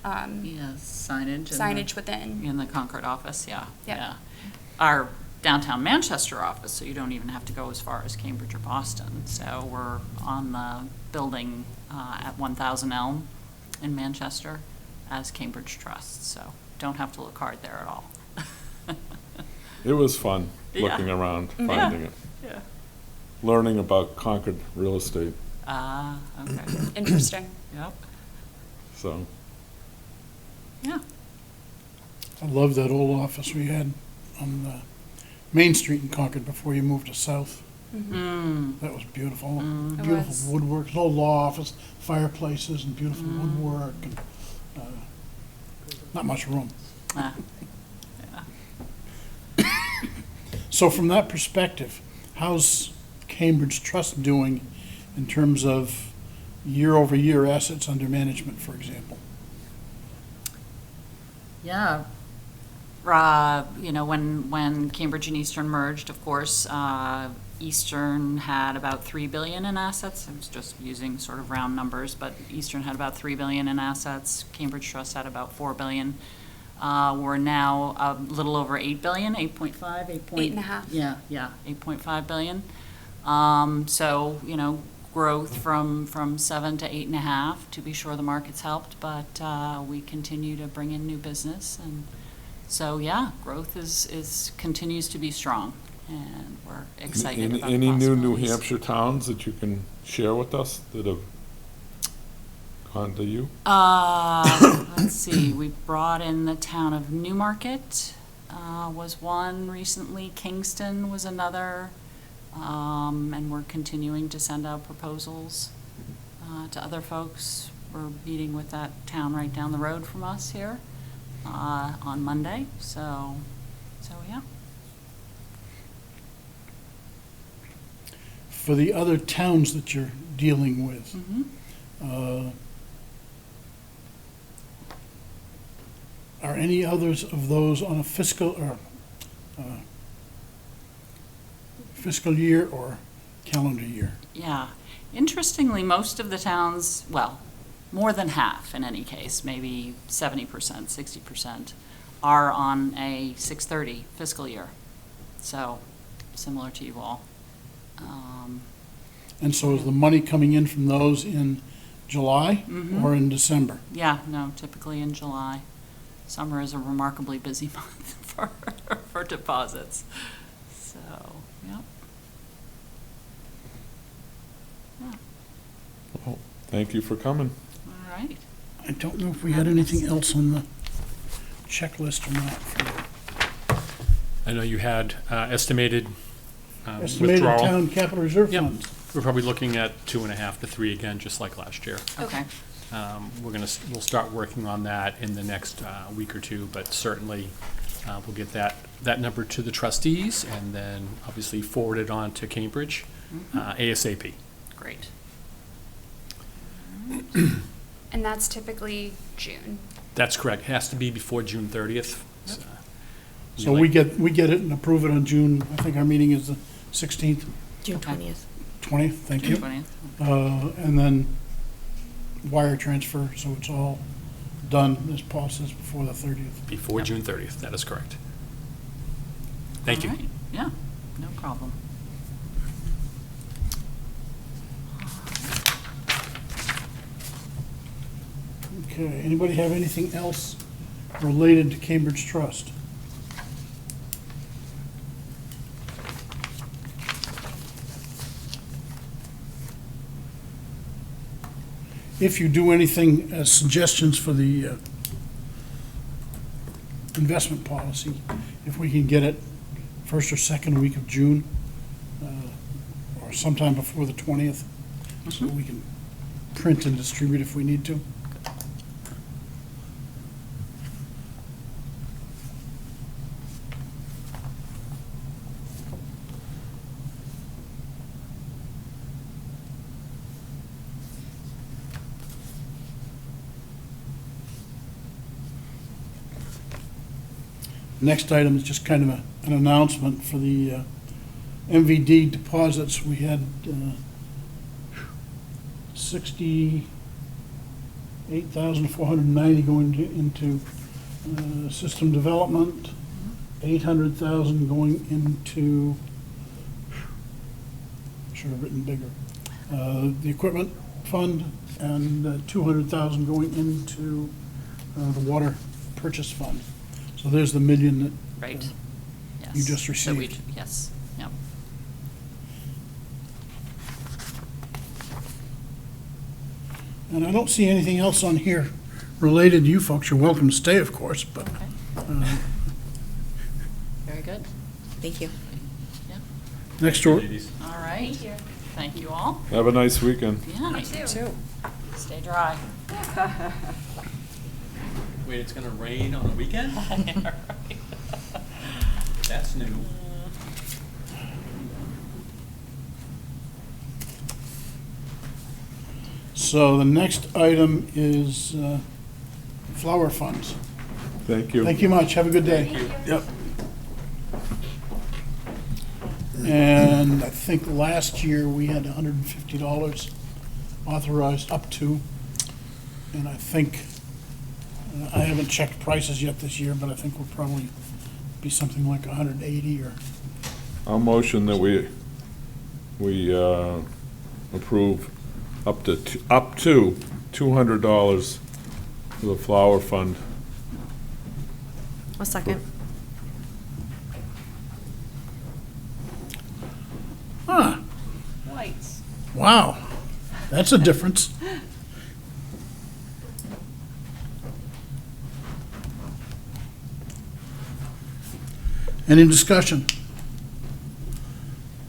Yeah, signage. signage within. In the Concord office, yeah. Yep. Yeah. Our downtown Manchester office, so you don't even have to go as far as Cambridge or Boston. So we're on the building at 1000 Elm in Manchester as Cambridge Trust, so don't have to look hard there at all. It was fun Yeah. looking around, finding it, Yeah. learning about Concord real estate, Ah, okay. Interesting. Yep. so. Yeah. I love that old office we had on Main Street in Concord before you moved to South. Mm. That was beautiful. It Beautiful was. woodwork, an old law office, fireplaces and beautiful woodwork and not much room. Ah, So from that perspective, how's Cambridge Trust doing in terms of year-over-year assets under management, for example? yeah. When Cambridge and Eastern merged, of course, Eastern had about 3 billion in assets. I was just using sort of round numbers, but Eastern had about 3 billion in assets. Cambridge Trust had about 4 billion. We're now a little over 8 billion, 8.5, 8.5. Yeah, 8.5 billion. So, growth from 7 to 8.5. To be sure, the market's helped, but we continue to bring in new business, and so growth continues to be strong, and we're excited about the Any new New possibilities. Hampshire towns that you can share with us that have gone to you? Let's see, we brought in the town of Newmarket, was one recently, Kingston was another, and we're continuing to send out proposals to other folks. We're meeting with that town right down the road from us here on Monday, so yeah. For the other towns that you're dealing with, are any others of those on a fiscal year or calendar year? Yeah. Interestingly, most of the towns, well, more than half in any case, maybe 70%, 60%, are on a 6/30 fiscal year. So, similar to you all. And so is the money coming in from those in July or in December? Yeah, no, typically in July. Summer is a remarkably busy month for deposits. So, yeah. Well, thank you for coming. All right. I don't know if we had anything else on the checklist or not. I know you had estimated Estimated withdrawal. town capital reserve Yep. funds. We're probably looking at 2.5 to 3 again, just like last year. Okay. We'll start working on that in the next week or two, but certainly we'll get that number to the trustees and then obviously forward it on to Cambridge ASAP. Great. And that's typically June. That's correct. It has to be before June 30th. So we get it and approve it on June, I think our meeting is the 16th, June Okay. 20th. 20th, thank you. 20th. And then wire transfer, so it's all done, as Paul says, before the 30th. Before Yep. June 30th, that is correct. Thank you. All right. Yeah, no problem. Okay, anybody have anything else related to Cambridge Trust? If you do anything as suggestions for the investment policy, if we can get it first or second week of June, or sometime before the 20th, so we can print and distribute if we need to. Next item is just kind of an announcement for the MVD deposits. We had 68,490 going into system development, 800,000 going into, should have written bigger, the equipment fund, and 200,000 going into the water purchase fund. So there's the million that Right. Yeah. You just So we- received. Yes, yep. And I don't see anything else on here related to you folks. You're welcome to stay, of course, but Okay, very good. Thank you. next door, All right. Thank you all. Have a nice weekend. Yeah, you too. Stay dry. Wait, it's gonna rain on the weekend? Yeah, right. That's new. so the next item is flower funds. Thank you. Thank you much. Have a good day. Yep. And I think last year we had $150 authorized up to. And I think, I haven't checked prices yet this year, but I think we'll probably be something like 180 or, I'll motion that we approve up to $200 for the flower fund. A second. huh, Lights. wow, that's a difference. Any discussion?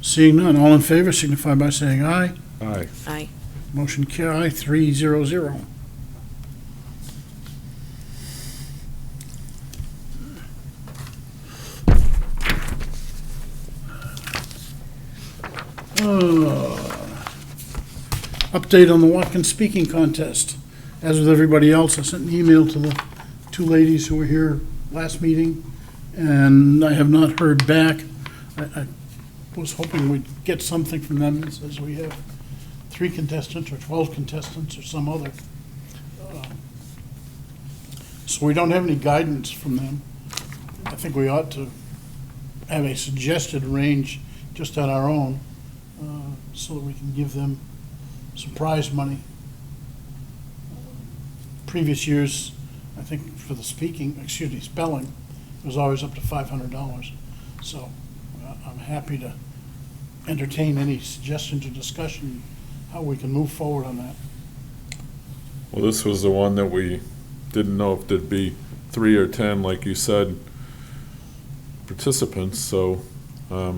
Seeing none, all in favor signify by saying aye. Aye. Aye. Motion carry 300. Update on the Watkins speaking contest. As with everybody else, I sent an email to the two ladies who were here last meeting, and I have not heard back. I was hoping we'd get something from them. It says we have 3 contestants or 12 contestants or some other. So we don't have any guidance from them. I think we ought to have a suggested range just on our own, so that we can give them some prize money. Previous years, I think for the spelling, it was always up to $500. So I'm happy to entertain any suggestions or discussion, how we can move forward on that. Well, this was the one that we didn't know if there'd be 3 or 10, like you said, participants, so I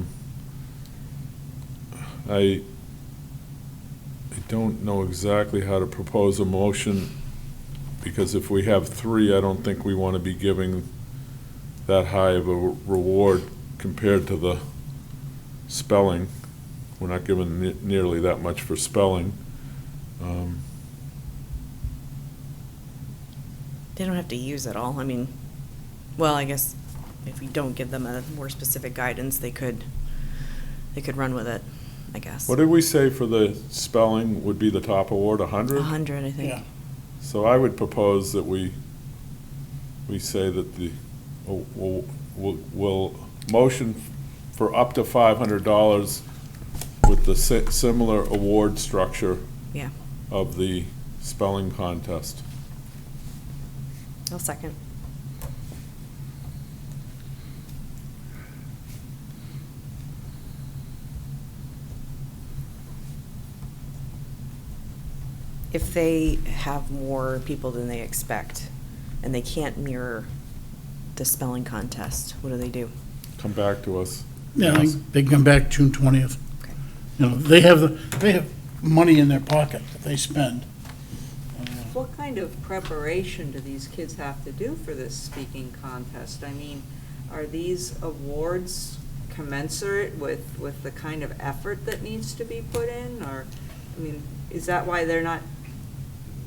don't know exactly how to propose a motion, because if we have 3, I don't think we want to be giving that high of a reward compared to the spelling. We're not giving nearly that much for spelling. They don't have to use it all. I mean, well, I guess if we don't give them a more specific guidance, they could run with it, I guess. What did we say for the spelling would be the top award, 100? 100, I think. Yeah. So I would propose that we say that we'll motion for up to $500 with the similar award structure Yeah. of the spelling contest. I'll second. If they have more people than they expect and they can't mirror the spelling contest, what do they do? Come back to us. Yeah, they can come back June 20th. Okay. You know, they have money in their pocket that they spend. What kind of preparation do these kids have to do for this speaking contest? I mean, are these awards commensurate with the kind of effort that needs to be put in? Or, I mean, is that why they're not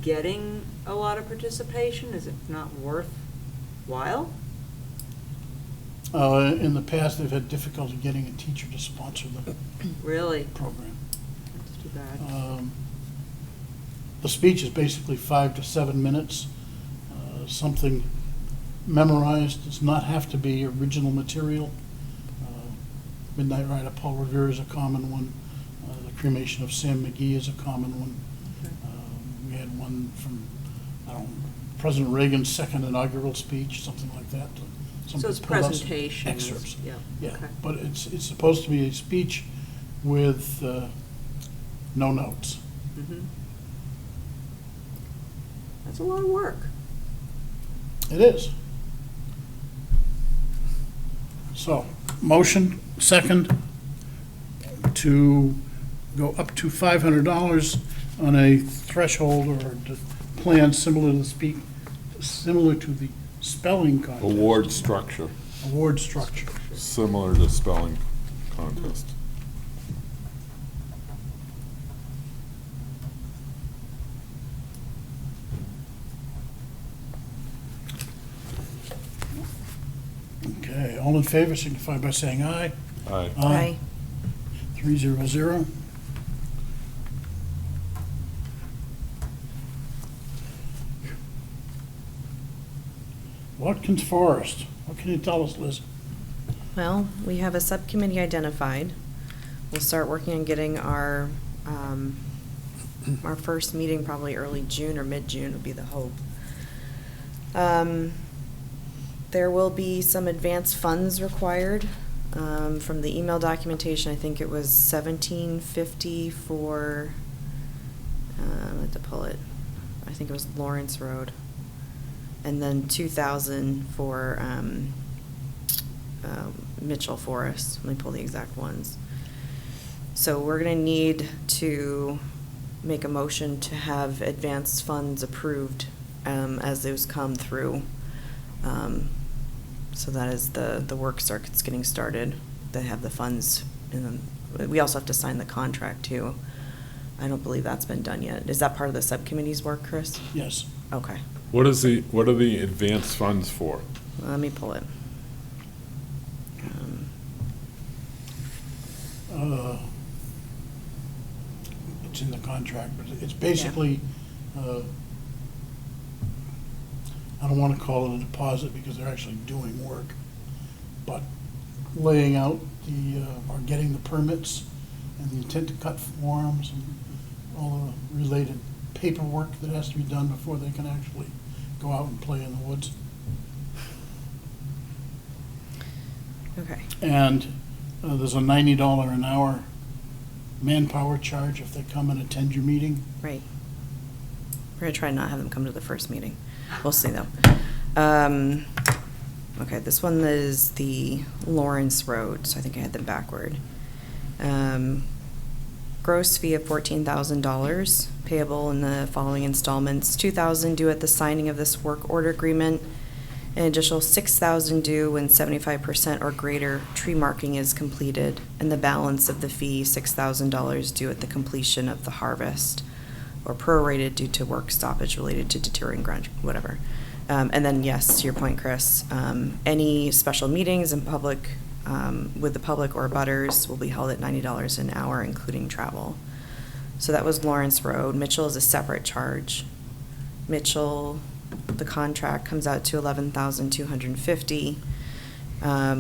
getting a lot of participation? Is it not worthwhile? In the past, they've had difficulty getting a teacher to sponsor the Really? program. That's too bad. The speech is basically 5 to 7 minutes. Something memorized, does not have to be original material. Midnight Ride of Paul Revere is a common one. The Cremation of Sam McGee is a common one. We had one from, I don't know, President Reagan's second inaugural speech, something like that. Somebody So it's pulled out some presentation. Excerpts. Yeah, Yeah, okay. but it's supposed to be a speech with no notes. Mhm. That's a lot of work. It is. So, motion, second, to go up to $500 on a threshold or plan similar to the spelling contest. Award structure, Award structure. similar to spelling contest. Okay, all in favor signify by saying aye. Aye. Aye. 300. Watkins Forest, what can you tell us, Liz? Well, we have a subcommittee identified. We'll start working on getting our first meeting probably early June or mid-June would be the hope. There will be some advance funds required. From the email documentation, I think it was $17.50 for, I have to pull it, I think it was Lawrence Road. And then $2,000 for Mitchell Forest. Let me pull the exact ones. So we're gonna need to make a motion to have advance funds approved as those come through. So that is the work starts getting started. They have the funds, and then we also have to sign the contract too. I don't believe that's been done yet. Is that part of the subcommittee's work, Chris? Yes. Okay, What are the advance funds for? let me pull it. It's in the contract, but it's basically, I don't want to call it a deposit because they're actually doing work, but laying out or getting the permits and the intent to cut forms and all the related paperwork that has to be done before they can actually go out and play in the woods. Okay. And there's a $90 an hour manpower charge if they come and attend your meeting. Right. We're gonna try and not have them come to the first meeting. We'll see though. Okay, this one is the Lawrence Road, so I think I had them backward. Gross fee of $14,000 payable in the following installments. $2,000 due at the signing of this work order agreement. An additional $6,000 due when 75% or greater tree marking is completed, and the balance of the fee, $6,000 due at the completion of the harvest, or prorated due to work stoppage related to deteriorating ground, whatever. And then, yes, to your point, Chris, any special meetings in public, with the public or butters will be held at $90 an hour, including travel. So that was Lawrence Road. Mitchell is a separate charge. Mitchell, the contract comes out to $11,250,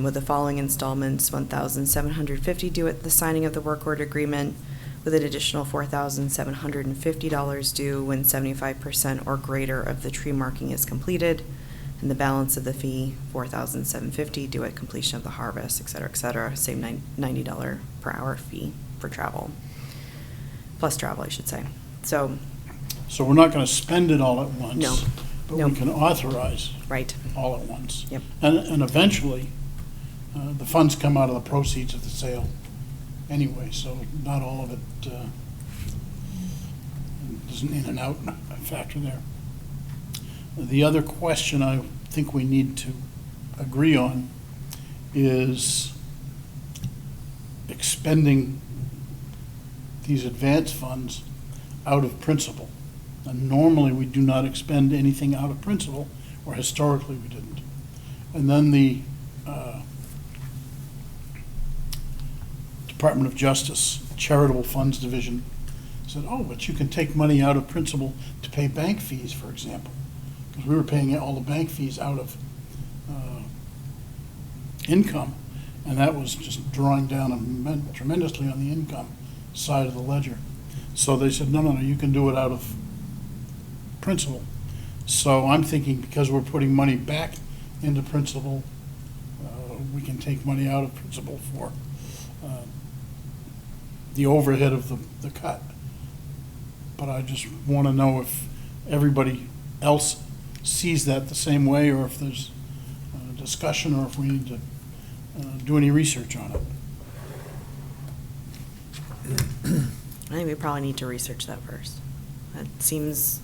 with the following installments: $1,750 due at the signing of the work order agreement, with an additional $4,750 due when 75% or greater of the tree marking is completed, and the balance of the fee, $4,750 due at completion of the harvest, et cetera, same $90 per hour fee for travel, plus travel, I should say. So, So we're not going to spend it all at once. No. But No. we can authorize right, all at once. Yep. And eventually, the funds come out of the proceeds of the sale anyway, so not all of it, there's an in and out factor there. The other question I think we need to agree on is expending these advance funds out of principal. And normally, we do not expend anything out of principal, or historically we didn't. And then the Department of Justice Charitable Funds Division said, oh, but you can take money out of principal to pay bank fees, for example. Because we were paying all the bank fees out of income, and that was just drawing down tremendously on the income side of the ledger. So they said, no, you can do it out of principal. So I'm thinking, because we're putting money back into principal we can take money out of principal for the overhead of the cut. But I just want to know if everybody else sees that the same way, or if there's discussion, or if we need to do any research on it. I think we probably need to research that first. That seems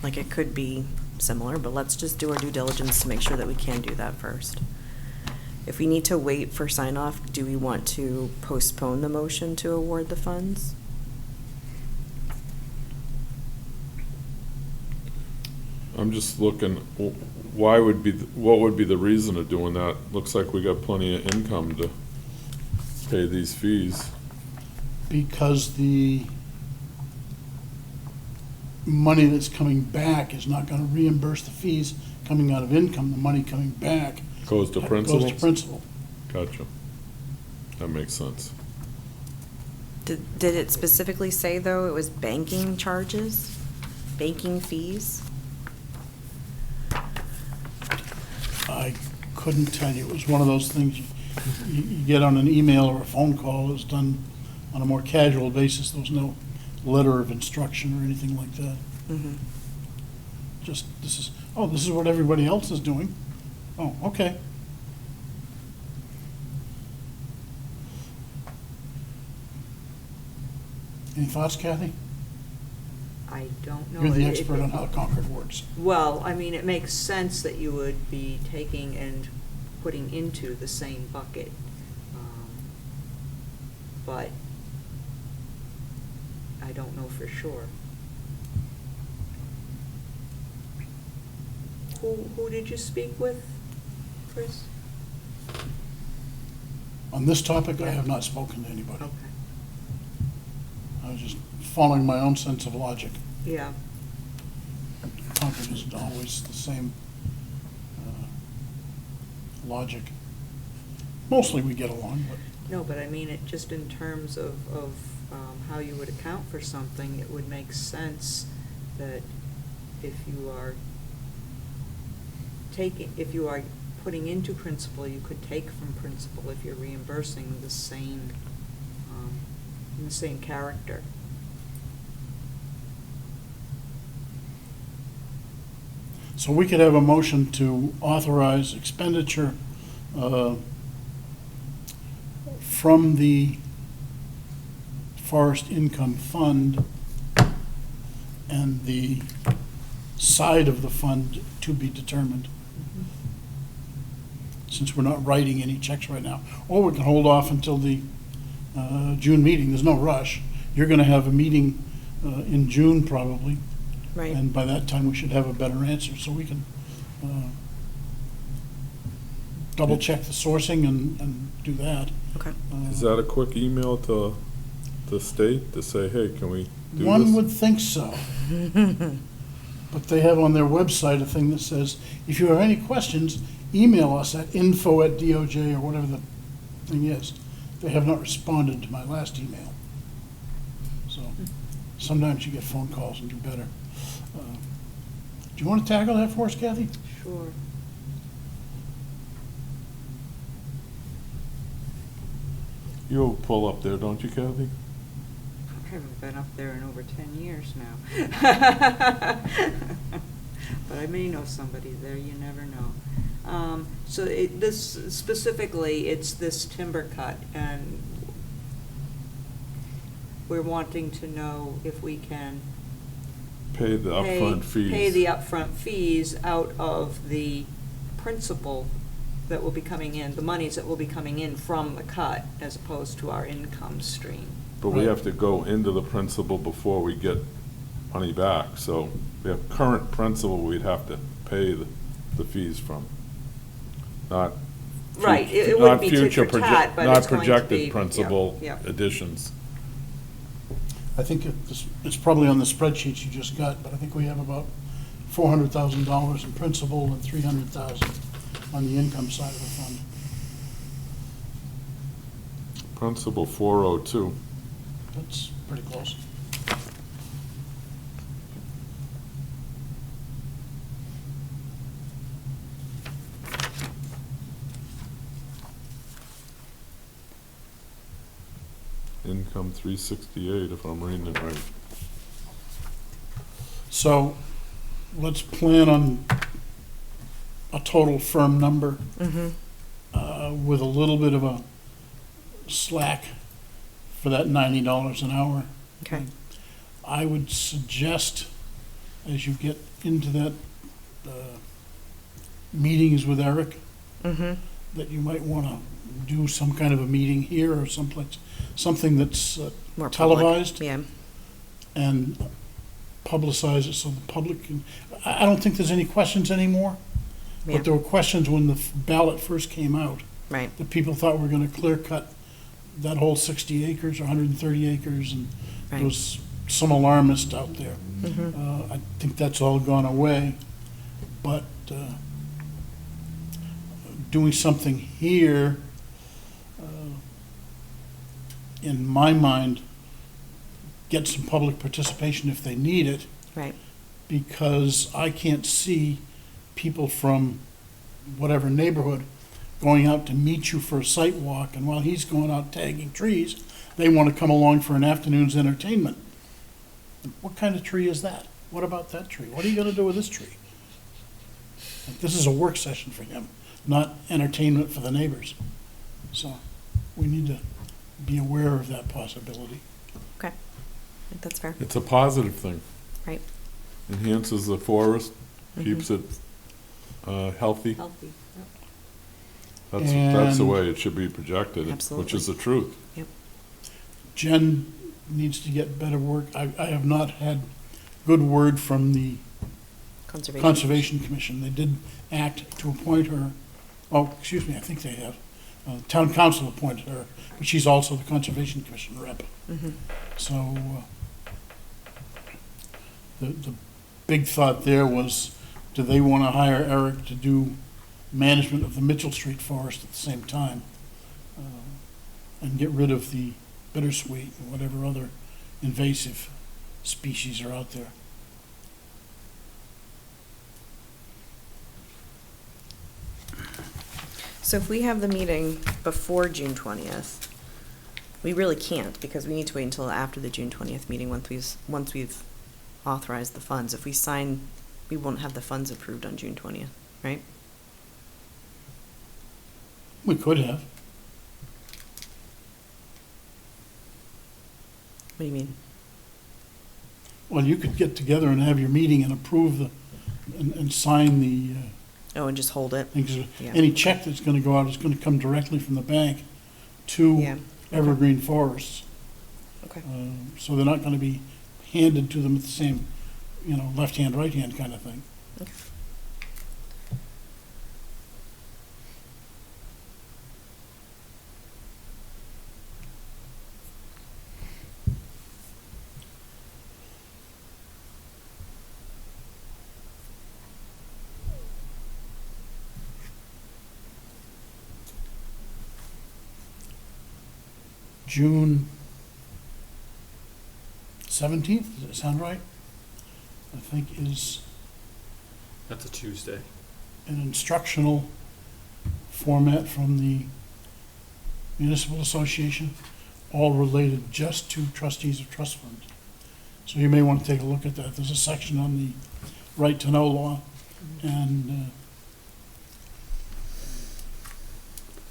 like it could be similar, but let's just do our due diligence to make sure that we can do that first. If we need to wait for sign-off, do we want to postpone the motion to award the funds? I'm just looking, what would be the reason of doing that? Looks like we got plenty of income to pay these fees. Because the money that's coming back is not going to reimburse the fees coming out of income. The money coming back Goes to principal? Goes to principal. Gotcha. That makes sense. Did it specifically say, though, it was banking charges? Banking fees? I couldn't tell you. It was one of those things you get on an email or a phone call. It was done on a more casual basis. There was no letter of instruction or anything like that. Mm-hmm. Just, this is what everybody else is doing. Oh, okay. Any thoughts, Kathy? I don't know. You're the It- expert on how Concord works. Well, I mean, it makes sense that you would be taking and putting into the same bucket. But I don't know for sure. Who did you speak with, Chris? On this topic, I have not spoken to anybody. Okay, I was just following my own sense of logic. yeah. Concord isn't always the same logic. Mostly we get along, but No, but I mean, it just in terms of how you would account for something, it would make sense that if you are putting into principal, you could take from principal if you're reimbursing the same, in the same character. so we could have a motion to authorize expenditure from the Forest Income Fund and the side of the fund to be determined, since we're not writing any checks right now. Or we can hold off until the June meeting. There's no rush. You're going to have a meeting in June probably. Right. And by that time, we should have a better answer, so we can double-check the sourcing and do that. Okay. Is that a quick email to the state to say, hey, can we do this? One would think so. But they have on their website a thing that says, if you have any questions, email us at info@DOJ or whatever the thing is. They have not responded to my last email. So sometimes you get phone calls and do better. Do you want to tackle that for us, Kathy? Sure. You'll pull up there, don't you, Kathy? I haven't been up there in over 10 years now. But I may know somebody there, you never know. So this specifically, it's this timber cut, and we're wanting to know if we can Pay the upfront fees. pay the upfront fees out of the principal that will be coming in, the monies that will be coming in from the cut, as opposed to our income stream. But we Right. have to go into the principal before we get money back. So we have current principal we'd have to pay the fees from. Not. Right, it not wouldn't be tit future for tat, but not it's going to projected be- principal yeah, yeah. additions. I think it's probably on the spreadsheets you just got, but I think we have about $400,000 in principal and $300,000 on the income side of the fund. Principal 402. That's pretty close. income 368, if I'm reading it right. So let's plan on a total firm number with a little bit of a slack for that $90 an hour. Okay. I would suggest, as you get into that meetings with Eric, that you might want to do some kind of a meeting here or someplace, something that's More public. televised Yeah. and publicize it so the public can, I don't think there's any questions anymore, Yeah. but there were questions when the ballot first came out, Right. that people thought we're going to clear cut that whole 60 acres or 130 acres, and there Right. was some alarmist out there. I think that's all gone away, but doing something here, in my mind, get some public participation if they need it, Right. because I can't see people from whatever neighborhood going out to meet you for a site walk, and while he's going out tagging trees, they want to come along for an afternoon's entertainment. What kind of tree is that? What about that tree? What are you going to do with this tree? This is a work session for him, not entertainment for the neighbors. So we need to be aware of that possibility. Okay. I think that's fair. It's a positive thing. Right. Enhances the forest, keeps it healthy. Healthy. That's the And- way it should be projected, which is the truth. Jen needs to get better work. I have not had good word from the Conservation. Conservation Commission. They did act to appoint her, oh, excuse me, I think they have. Town council appointed her, but she's also the Conservation Commission rep. So, the big thought there was, do they want to hire Eric to do management of the Mitchell Street forest at the same time? And get rid of the bittersweet and whatever other invasive species are out there. So if we have the meeting before June 20th, we really can't, because we need to wait until after the June 20th meeting once we've authorized the funds. If we sign, we won't have the funds approved on June 20th, right? We could have. What do you mean? Well, you could get together and have your meeting and approve and sign the Oh, and just hold it? things. Yeah. Any check that's gonna go out is gonna come directly from the bank Yeah. to Evergreen Forests. Okay. So they're not gonna be handed to them at the same, left hand, right hand kind of thing. Okay. June 17th, does that sound right? I think is That's a Tuesday. an instructional format from the Municipal Association, all related just to trustees of trust funds. So you may want to take a look at that. There's a section on the right to know law, and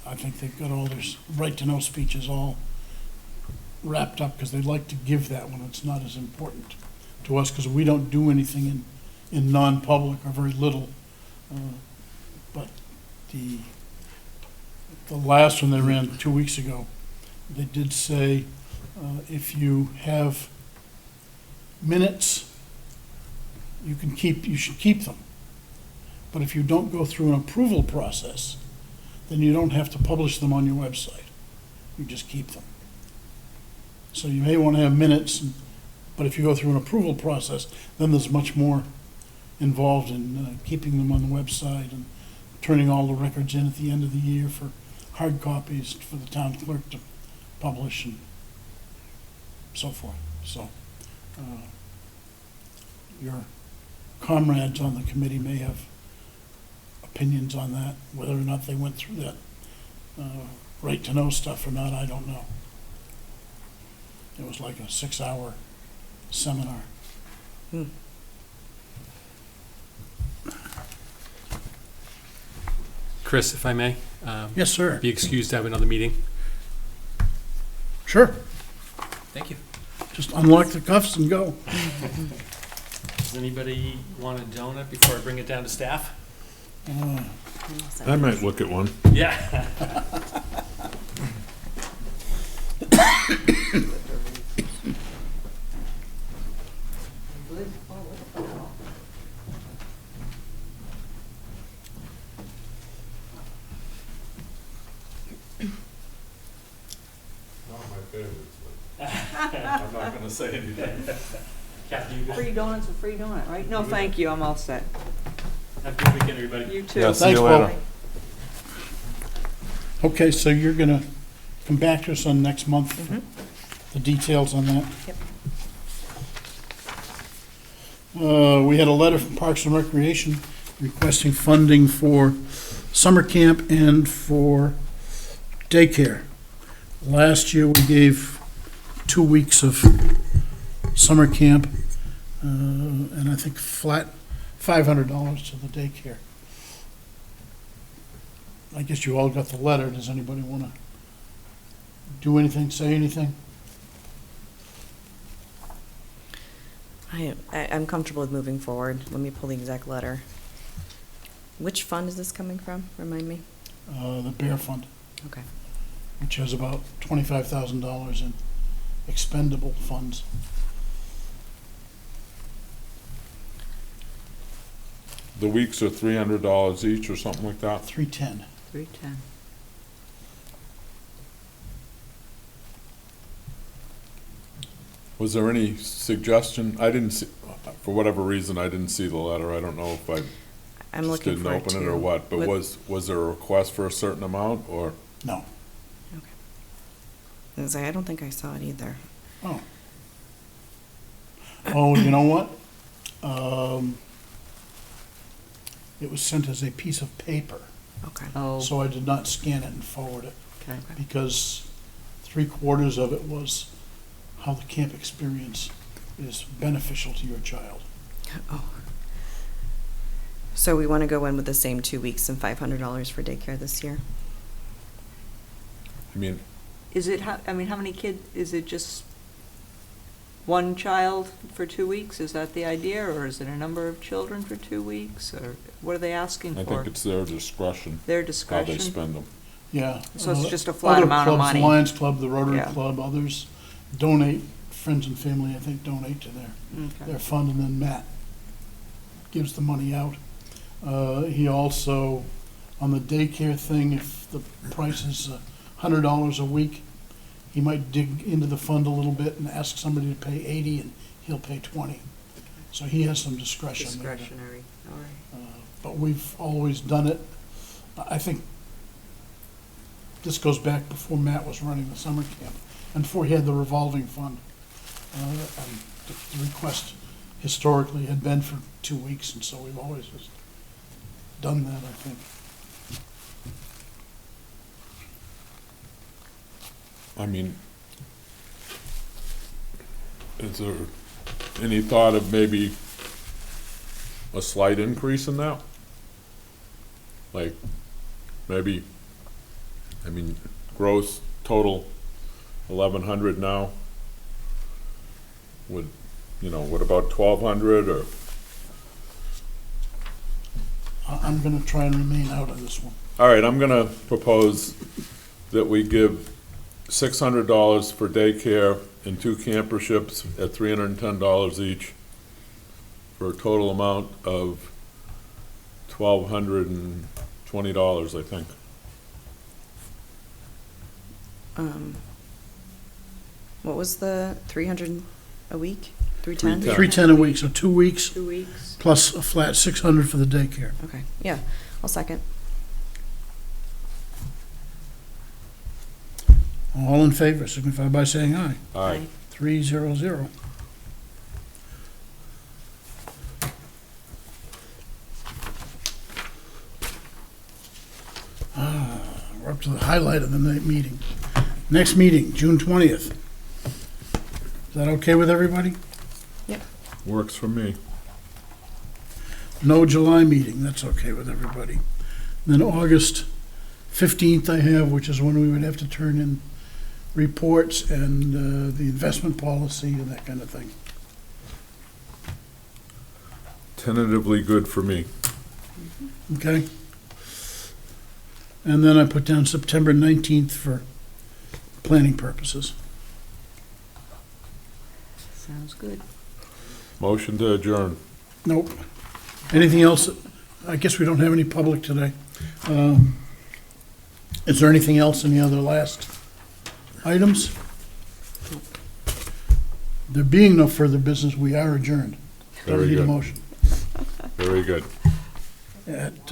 I think they've got all their right to know speeches all wrapped up, because they'd like to give that one. It's not as important to us because we don't do anything in non-public, or very little. But the last one they ran 2 weeks ago, they did say, if you have minutes, you should keep them. But if you don't go through an approval process, then you don't have to publish them on your website. You just keep them. So you may want to have minutes, but if you go through an approval process, then there's much more involved in keeping them on the website and turning all the records in at the end of the year for hard copies for the town clerk to publish and so forth. So your comrades on the committee may have opinions on that, whether or not they went through that right to know stuff or not, I don't know. It was like a 6-hour seminar. Chris, if I may, Yes, sir. be excused to have another meeting. Sure. Thank you. Just unlock the cuffs and go. Does anybody want a donut before I bring it down to staff? I might look at one. Yeah. Not my favorites, but I'm not gonna say anything. Kathy, you good? Free donut's a free donut, right? No, thank you, I'm all set. Have a good weekend, everybody. You too. Yeah, see Thanks, you Paul. later. Okay, so you're gonna come back to us on next month, for the details on that? Yep. We had a letter from Parks and Recreation requesting funding for summer camp and for daycare. Last year, we gave 2 weeks of summer camp, and I think flat $500 to the daycare. I guess you all got the letter. Does anybody want to do anything, say anything? I'm comfortable with moving forward. Let me pull the exact letter. Which fund is this coming from? Remind me. The Bear Fund, Okay. which has about $25,000 in expendable funds. The weeks are $300 each or something like that? 310. 310. Was there any suggestion? I didn't see, for whatever reason, I didn't see the letter. I don't know if I I'm just looking didn't for it open it too. or what, but With- was there a request for a certain amount or? No. I was like, I don't think I saw it either. Oh. Oh, you know what? It was sent as a piece of paper, Okay. Oh, so I did not scan it and forward it, okay. because 3/4 of it was how the camp experience is beneficial to your child. Oh. So we want to go in with the same 2 weeks and $500 for daycare this year? I mean, Is it, how many kids, is it just one child for 2 weeks? Is that the idea, or is it a number of children for 2 weeks, or what are they asking I for? think it's their discretion, Their how they discretion? spend them. Yeah. So it's just a flat other amount of clubs, money. Lions Club, the Rotary Yeah. Club, others donate, friends and family, I think, donate to Okay. their fund, and then Matt gives the money out. He also, on the daycare thing, if the price is $100 a week, he might dig into the fund a little bit and ask somebody to pay 80, and he'll pay 20. So he has some discretion there. Discretionary, all right. But we've always done it. I think this goes back before Matt was running the summer camp, and before he had the revolving fund. And the request historically had been for 2 weeks, and so we've always just done that, I think. I mean, is there any thought of maybe a slight increase in that? Like, maybe, I mean, gross total 1,100 now. Would, what about 1,200 or? I'm gonna try and remain out of this one. All right, I'm gonna propose that we give $600 for daycare and 2 camperships at $310 each, for a total amount of $1,220, I think. What was the 300 a week? 310? 310. 310 a week, so 2 weeks, 2 weeks? plus a flat 600 for the daycare. Okay, yeah, I'll second. All in favor, signify by saying aye. Aye. 300. We're up to the highlight of the night meeting. Next meeting, June 20th. that okay with everybody? Yep. Works for me. No July meeting, that's okay with everybody. Then August 15th I have, which is when we would have to turn in reports and the investment policy and that kind of thing. Tentatively good for me. Okay? And then I put down September 19th for planning purposes. Sounds good. Motion to adjourn. Nope. Anything else? I guess we don't have any public today. Is there anything else, any other last items? There being no further business, we are adjourned. Don't Very need a good. motion. Very good. At